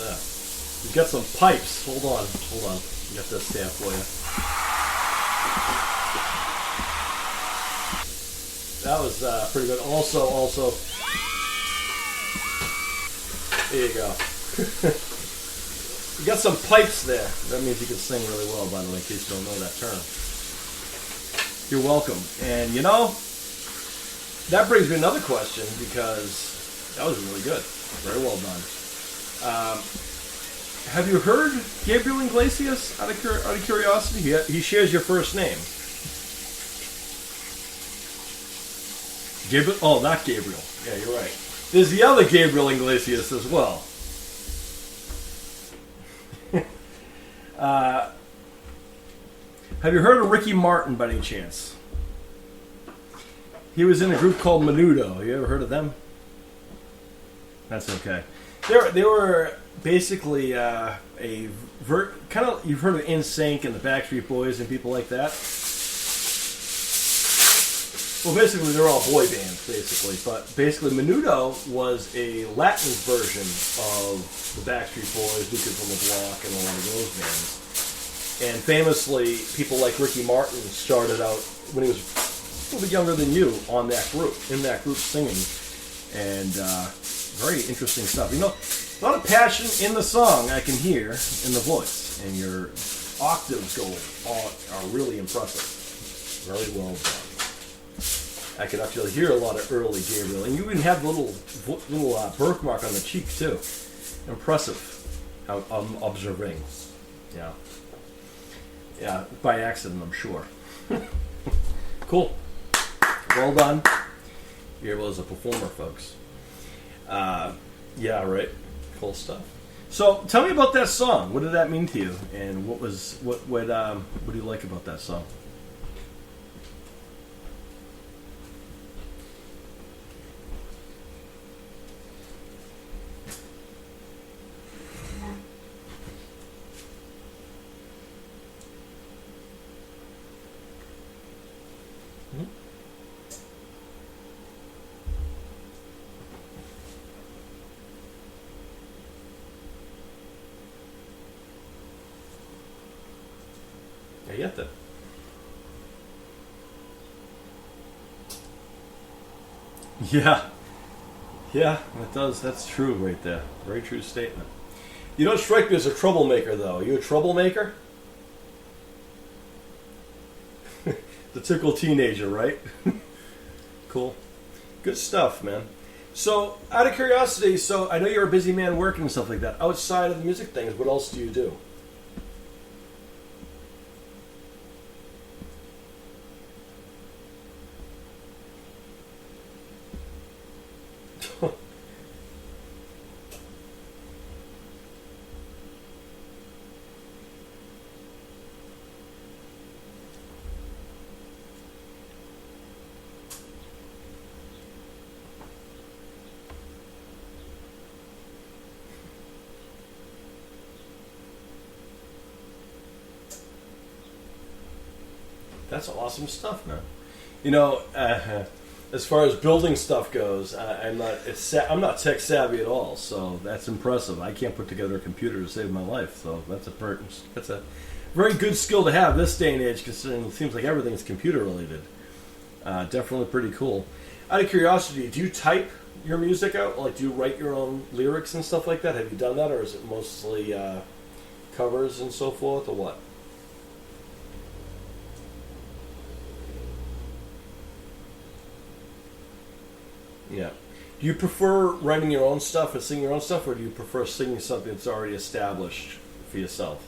Yeah. We've got some pipes. Hold on. Got this stamp for you. That was pretty good. Also, there you go. You got some pipes there. That means you can sing really well, by the way, in case you don't know that term. You're welcome. And you know, that brings me to another question, because that was really good. Very well done. Have you heard Gabriel Iglesias, out of curiosity? He shares your first name. Gabriel? Oh, not Gabriel. Yeah, you're right. There's the other Gabriel Iglesias as well. Have you heard of Ricky Martin by any chance? He was in a group called Menudo. You ever heard of them? That's okay. They were basically kind of, you've heard of NSYNC and the Backstreet Boys and people like that. Well, basically they're all boy bands, basically. But basically Menudo was a Latin version of the Backstreet Boys, Lucas on the Block, and a lot of those bands. And famously, people like Ricky Martin started out when he was a little bit younger than you in that group singing. And very interesting stuff. You know, a lot of passion in the song I can hear in the voice. And your octaves are really impressive. Very well done. I could actually hear a lot of early Gabriel. And you even have the little birthmark on the cheek, too. Impressive. I'm observing. Yeah. Yeah, by accident, I'm sure. Cool. Well done. Gabriel is a performer, folks. Yeah, right. Cool stuff. So, tell me about that song. What did that mean to you? And what do you like about that song? I get that. Yeah, that does. That's true right there. Very true statement. You don't strike me as a troublemaker, though. Are you a troublemaker? The typical teenager, right? Cool. Good stuff, man. So, out of curiosity, I know you're a busy man working and stuff like that. Outside of the music things, what else do you do? That's awesome stuff, man. You know, as far as building stuff goes, I'm not tech savvy at all, so that's impressive. I can't put together a computer to save my life, so that's a very good skill to have this day and age, considering it seems like everything is computer related. Definitely pretty cool. Out of curiosity, do you type your music out? Like, do you write your own lyrics and stuff like that? Have you done that, or is it mostly covers and so forth, or what? Yeah. Do you prefer writing your own stuff and singing your own stuff, or do you prefer singing something that's already established for yourself?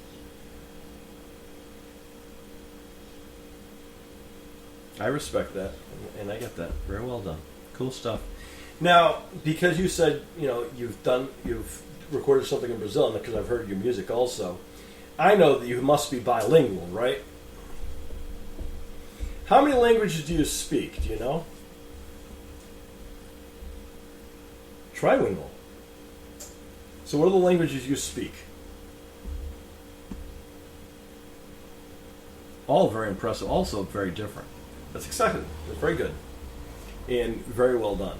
I respect that, and I get that. Very well done. Cool stuff. Now, because you said, you've recorded something in Brazil, and because I've heard your music also, I know that you must be bilingual, right? How many languages do you speak? Do you know? Trilingual. So what are the languages you speak? All very impressive. Also very different. That's exciting. That's very good. And very well done.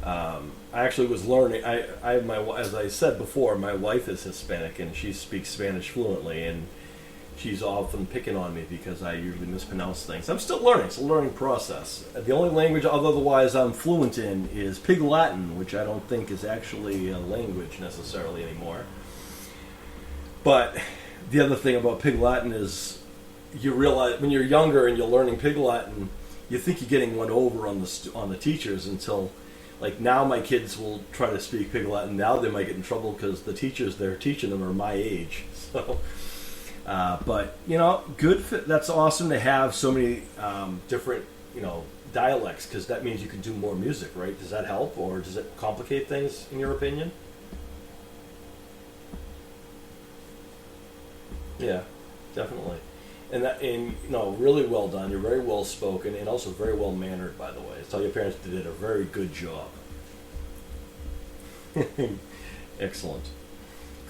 I actually was learning. I have as I said before, my wife is Hispanic and she speaks Spanish fluently, and she's often picking on me because I usually mispronounce things. I'm still learning. It's a learning process. The only language otherwise I'm fluent in is Pig Latin, which I don't think is actually a language necessarily anymore. But the other thing about Pig Latin is you realize when you're younger and you're learning Pig Latin, you think you're getting one over on the teachers until, like, now my kids will try to speak Pig Latin. Now they might get in trouble because the teachers they're teaching them are my age. So, but good. That's awesome to have so many different dialects, because that means you can do more music, right? Does that help, or does it complicate things in your opinion? Yeah, definitely. And really well done. You're very well spoken and also very well mannered, by the way. Tell your parents they did a very good job. Excellent.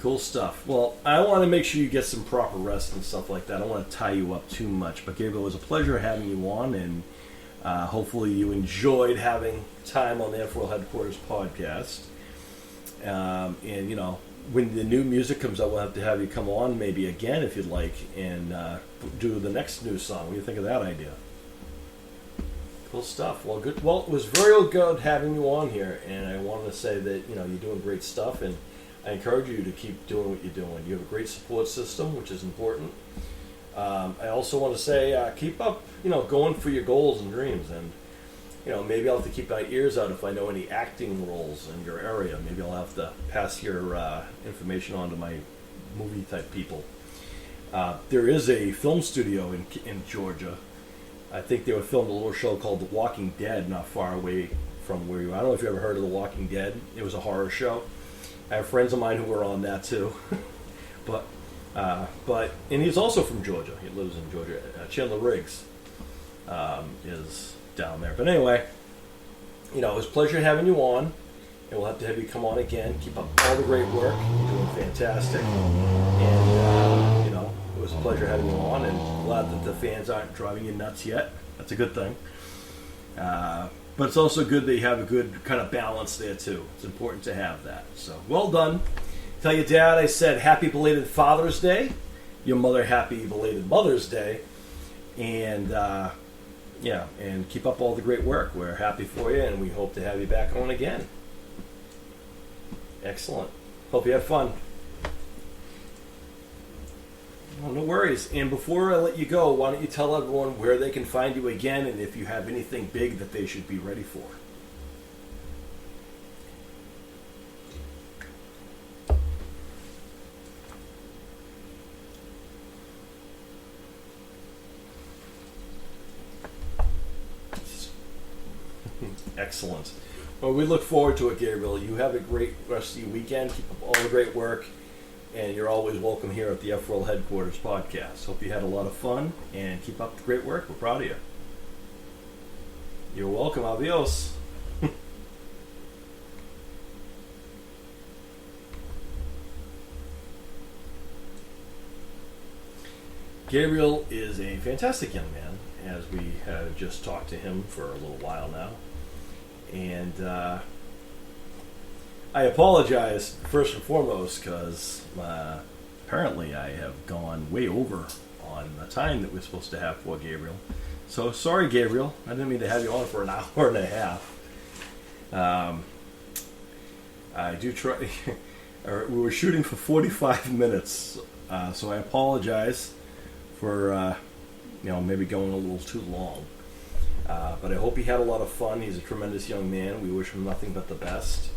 Cool stuff. Well, I want to make sure you get some proper rest and stuff like that. I don't want to tie you up too much. But Gabriel, it was a pleasure having you on, and hopefully you enjoyed having time on the F4L Headquarters podcast. And when the new music comes out, we'll have to have you come on maybe again if you'd like, and do the next new song. What do you think of that idea? Cool stuff. Well, good. Well, it was very good having you on here, and I wanted to say that you're doing great stuff, and I encourage you to keep doing what you're doing. You have a great support system, which is important. I also want to say keep up, going for your goals and dreams, and maybe I'll have to keep my ears out if I know any acting roles in your area. Maybe I'll have to pass your information on to my movie type people. There is a film studio in Georgia. I think they were filmed a little show called The Walking Dead, not far away from where you are. I don't know if you ever heard of The Walking Dead. It was a horror show. I have friends of mine who were on that too. but and he's also from Georgia. He lives in Georgia. Chandler Riggs is down there. But anyway, it was a pleasure having you on, and we'll have to have you come on again. Keep up all the great work. You're doing fantastic. And, it was a pleasure having you on, and glad that the fans aren't driving you nuts yet. That's a good thing. But it's also good that you have a good kind of balance there, too. It's important to have that. So, well done. Tell your dad I said happy belated Father's Day. Your mother happy belated Mother's Day. And, and keep up all the great work. We're happy for you, and we hope to have you back on again. Excellent. Hope you have fun. Well, no worries. And before I let you go, why don't you tell everyone where they can find you again, and if you have anything big that they should be ready for. Excellent. Well, we look forward to it, Gabriel. You have a great rest of your weekend. Keep up all the great work. And you're always welcome here at the F4L Headquarters podcast. Hope you had a lot of fun, and keep up the great work. We're proud of you. You're welcome. Adios. Gabriel is a fantastic young man, as we have just talked to him for a little while now. And I apologize first and foremost because apparently I have gone way over on the time that we're supposed to have for Gabriel. So sorry, Gabriel. I didn't mean to have you on for an hour and a half. I do try. We were shooting for 45 minutes, so I apologize for maybe going a little too long. But I hope he had a lot of fun. He's a tremendous young man. We wish him nothing but the best.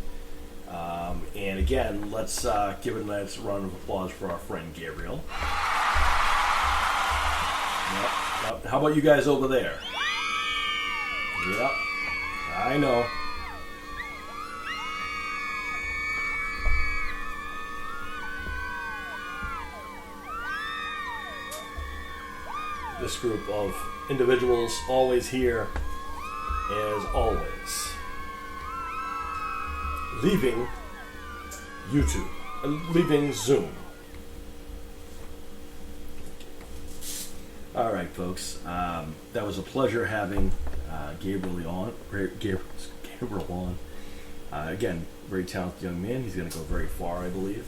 And again, let's give it a nice round of applause for our friend Gabriel. Yep. How about you guys over there? Yep. I know. This group of individuals always here, as always. Leaving YouTube, leaving Zoom. All right, folks. That was a pleasure having Gabriel on. Again, very talented young man. He's going to go very far, I believe.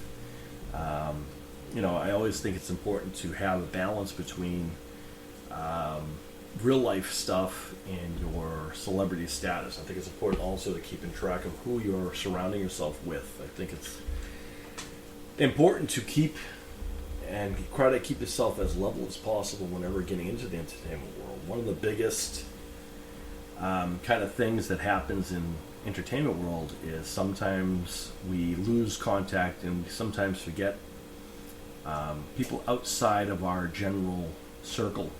I always think it's important to have a balance between real life stuff and your celebrity status. I think it's important also to keep in track of who you're surrounding yourself with. I think it's important to keep yourself as level as possible whenever getting into the entertainment world. One of the biggest kind of things that happens in entertainment world is sometimes we lose contact and we sometimes forget people outside of our general circle.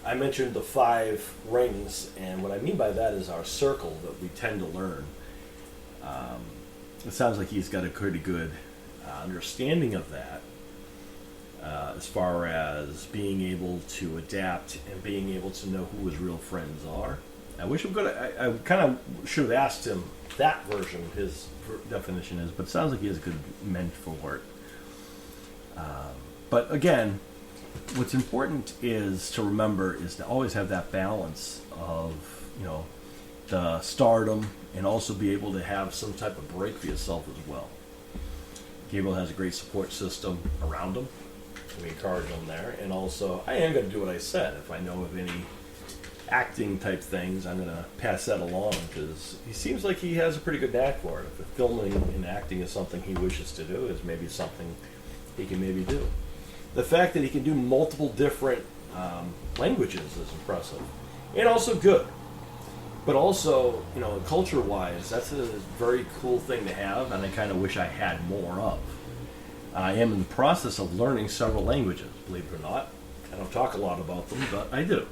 I mentioned the 5 rings, and what I mean by that is our circle that we tend to learn. It sounds like he's got a pretty good understanding of that, as far as being able to adapt and being able to know who his real friends are. I wish I kind of should have asked him that version, his definition is, but it sounds like he has a good mentor for it. But again, what's important is to remember is to always have that balance of, the stardom and also be able to have some type of break for yourself as well. Gabriel has a great support system around him. We encourage him there. And also, I am going to do what I said. If I know of any acting type things, I'm going to pass that along because he seems like he has a pretty good knack for it. If filming and acting is something he wishes to do, is maybe something he can maybe do. The fact that he can do multiple different languages is impressive. And also good. But also, culture-wise, that's a very cool thing to have, and I kind of wish I had more of. I am in the process of learning several languages, believe it or not. I don't talk a lot about them, but I do.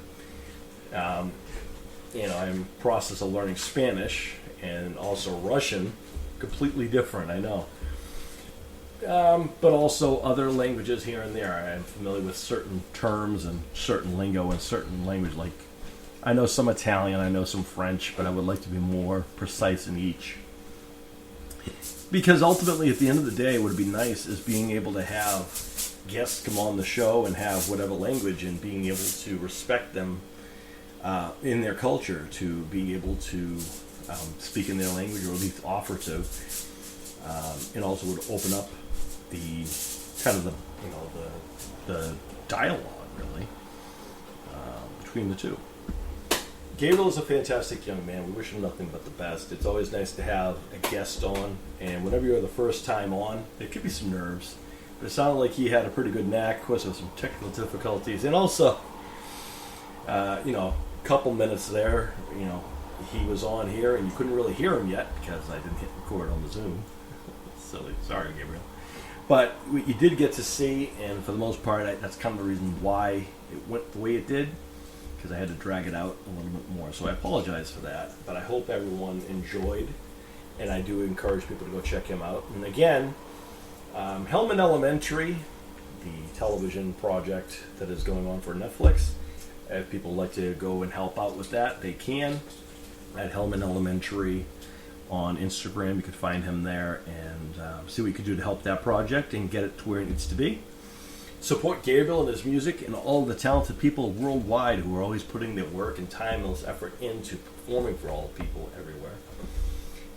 I'm in the process of learning Spanish and also Russian, completely different, I know. But also other languages here and there. I'm familiar with certain terms and certain lingo and certain language, like I know some Italian, I know some French, but I would like to be more precise in each. Because ultimately, at the end of the day, what would be nice is being able to have guests come on the show and have whatever language and being able to respect them in their culture, to be able to speak in their language or at least offer to. And also would open up the kind of the dialogue, really, between the two. Gabriel is a fantastic young man. We wish him nothing but the best. It's always nice to have a guest on, and whenever you're the first time on, there could be some nerves, but it sounded like he had a pretty good knack. Of course, there was some technical difficulties, and also, a couple minutes there, he was on here, and you couldn't really hear him yet because I didn't hit record on the Zoom. Silly, sorry, Gabriel. But you did get to see, and for the most part, that's kind of the reason why it went the way it did, because I had to drag it out a little bit more. So I apologize for that, but I hope everyone enjoyed, and I do encourage people to go check him out. And again, Hellman Elementary, the television project that is going on for Netflix, if people would like to go and help out with that, they can. At Hellman Elementary on Instagram, you could find him there and see what you could do to help that project and get it to where it needs to be. Support Gabriel and his music and all the talented people worldwide who are always putting their work and time and effort into performing for all people everywhere.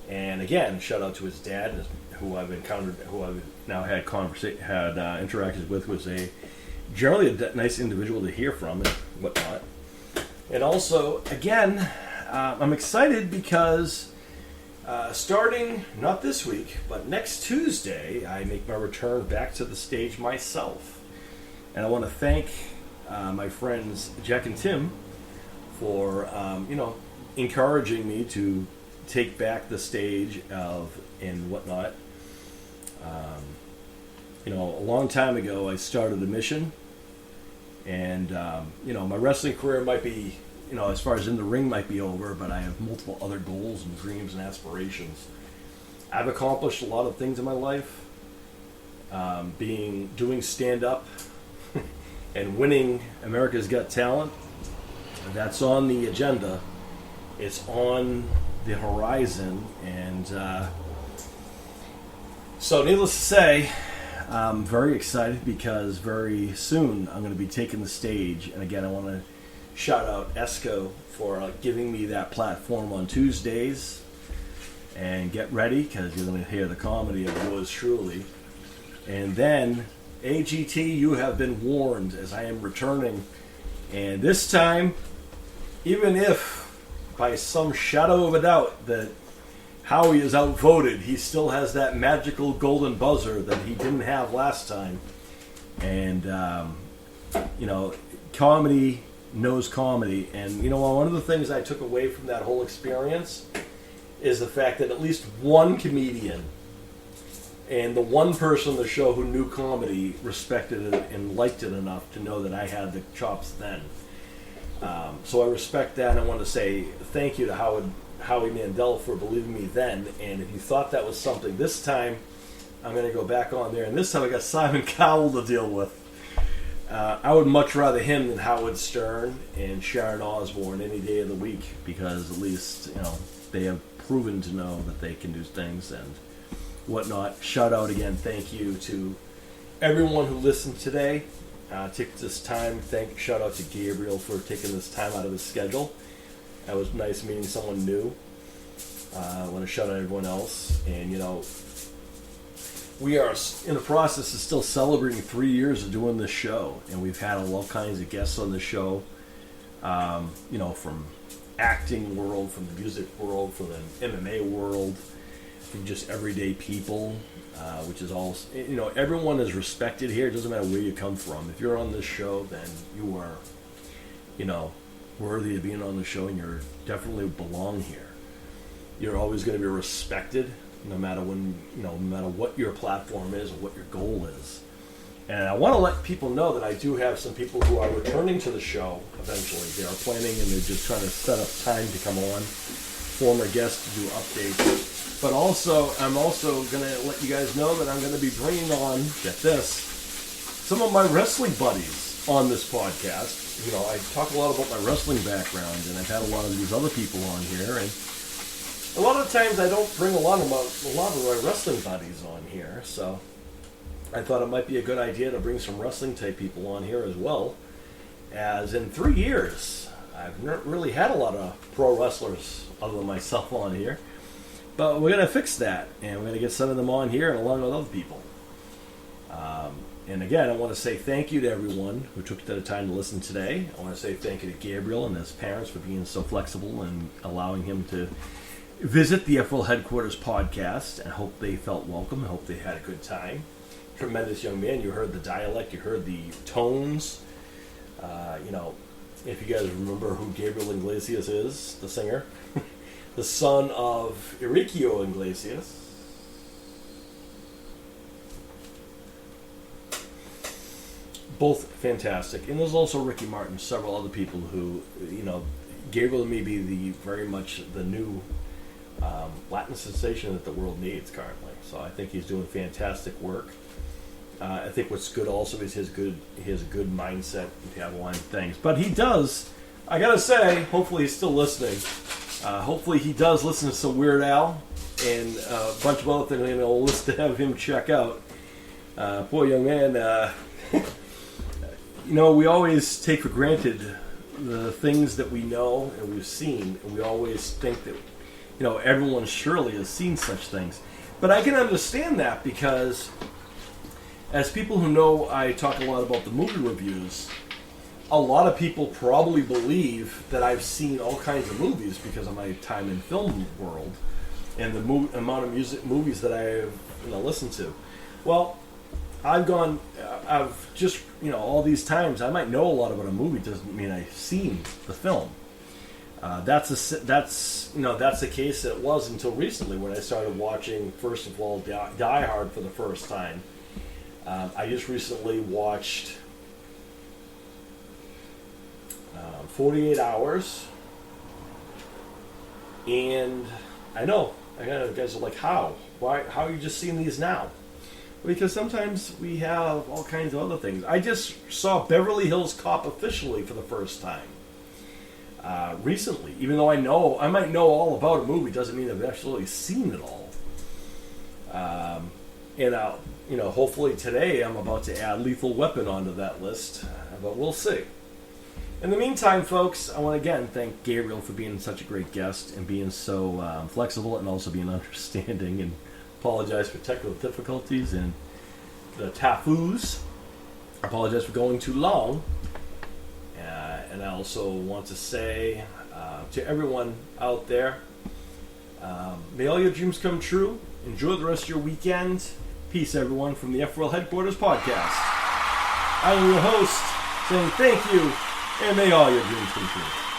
And again, shout out to his dad, who I've encountered, who I've now had interactions with, was generally a nice individual to hear from and whatnot. And also, again, I'm excited because starting not this week, but next Tuesday, I make my return back to the stage myself. And I want to thank my friends Jack and Tim for encouraging me to take back the stage and whatnot. A long time ago, I started a mission, and my wrestling career might be, as far as in the ring, might be over, but I have multiple other goals and dreams and aspirations. I've accomplished a lot of things in my life, doing stand-up and winning America's Got Talent. That's on the agenda. It's on the horizon, and so needless to say, I'm very excited because very soon I'm going to be taking the stage. And again, I want to shout out ESCO for giving me that platform on Tuesdays. And get ready, because you're going to hear the comedy of yours truly. And then, AGT, you have been warned, as I am returning. And this time, even if by some shadow of a doubt that Howie is outvoted, he still has that magical golden buzzer that he didn't have last time. And, comedy knows comedy. And, one of the things I took away from that whole experience is the fact that at least one comedian and the one person on the show who knew comedy respected it and liked it enough to know that I had the chops then. So I respect that, and I want to say thank you to Howie Mandel for believing me then. And if you thought that was something, this time I'm going to go back on there, and this time I got Simon Cowell to deal with. I would much rather him than Howard Stern and Sharon Osbourne any day of the week, because at least they have proven to know that they can do things and whatnot. Shout out again, thank you to everyone who listened today. Take this time. Shout out to Gabriel for taking this time out of his schedule. It was nice meeting someone new. I want to shout out everyone else. And we are in the process of still celebrating 3 years of doing this show, and we've had all kinds of guests on the show. From acting world, from the music world, from the MMA world, from just everyday people, which is all, everyone is respected here. It doesn't matter where you come from. If you're on this show, then you are, worthy of being on the show, and you definitely belong here. You're always going to be respected, no matter no matter what your platform is or what your goal is. And I want to let people know that I do have some people who are returning to the show eventually. They are planning, and they're just trying to set up time to come on, former guests to do updates. But also, I'm also going to let you guys know that I'm going to be bringing on, get this, some of my wrestling buddies on this podcast. I talk a lot about my wrestling background, and I've had a lot of these other people on here, and a lot of times I don't bring a lot of my wrestling buddies on here, so I thought it might be a good idea to bring some wrestling type people on here as well. As in 3 years, I've not really had a lot of pro wrestlers other than myself on here. But we're going to fix that, and we're going to get some of them on here and along with other people. And again, I want to say thank you to everyone who took the time to listen today. I want to say thank you to Gabriel and his parents for being so flexible and allowing him to visit the F4L Headquarters podcast. I hope they felt welcome. I hope they had a good time. Tremendous young man. You heard the dialect. You heard the tones. If you guys remember who Gabriel Iglesias is, the singer, the son of Enriqueo Iglesias. Both fantastic. And there's also Ricky Martin, several other people who, Gabriel may be very much the new Latin sensation that the world needs currently. So I think he's doing fantastic work. I think what's good also is he has a good mindset to have a line of things. But he does, I gotta say, hopefully he's still listening. Hopefully he does listen to some Weird Al and a bunch of other things on a list to have him check out. Poor young man. We always take for granted the things that we know and we've seen, and we always think that, everyone surely has seen such things. But I can understand that, because as people who know I talk a lot about the movie reviews, a lot of people probably believe that I've seen all kinds of movies because of my time in film world and the amount of movies that I've listened to. Well, I've just, all these times, I might know a lot about a movie, doesn't mean I've seen the film. That's the case that it was until recently when I started watching, first of all, Die Hard for the first time. I just recently watched 48 Hours, and I know you guys are like, how are you just seeing these now? Because sometimes we have all kinds of other things. I just saw Beverly Hills Cop officially for the first time recently. Even though I might know all about a movie, doesn't mean I've actually seen it all. And hopefully today I'm about to add Lethal Weapon onto that list, but we'll see. In the meantime, folks, I want to again thank Gabriel for being such a great guest and being so flexible and also being understanding, and apologize for technical difficulties and the tafus. I apologize for going too long. And I also want to say to everyone out there, may all your dreams come true. Enjoy the rest of your weekend. Peace, everyone, from the F4L Headquarters Podcast. I am your host, saying thank you, and may all your dreams come true.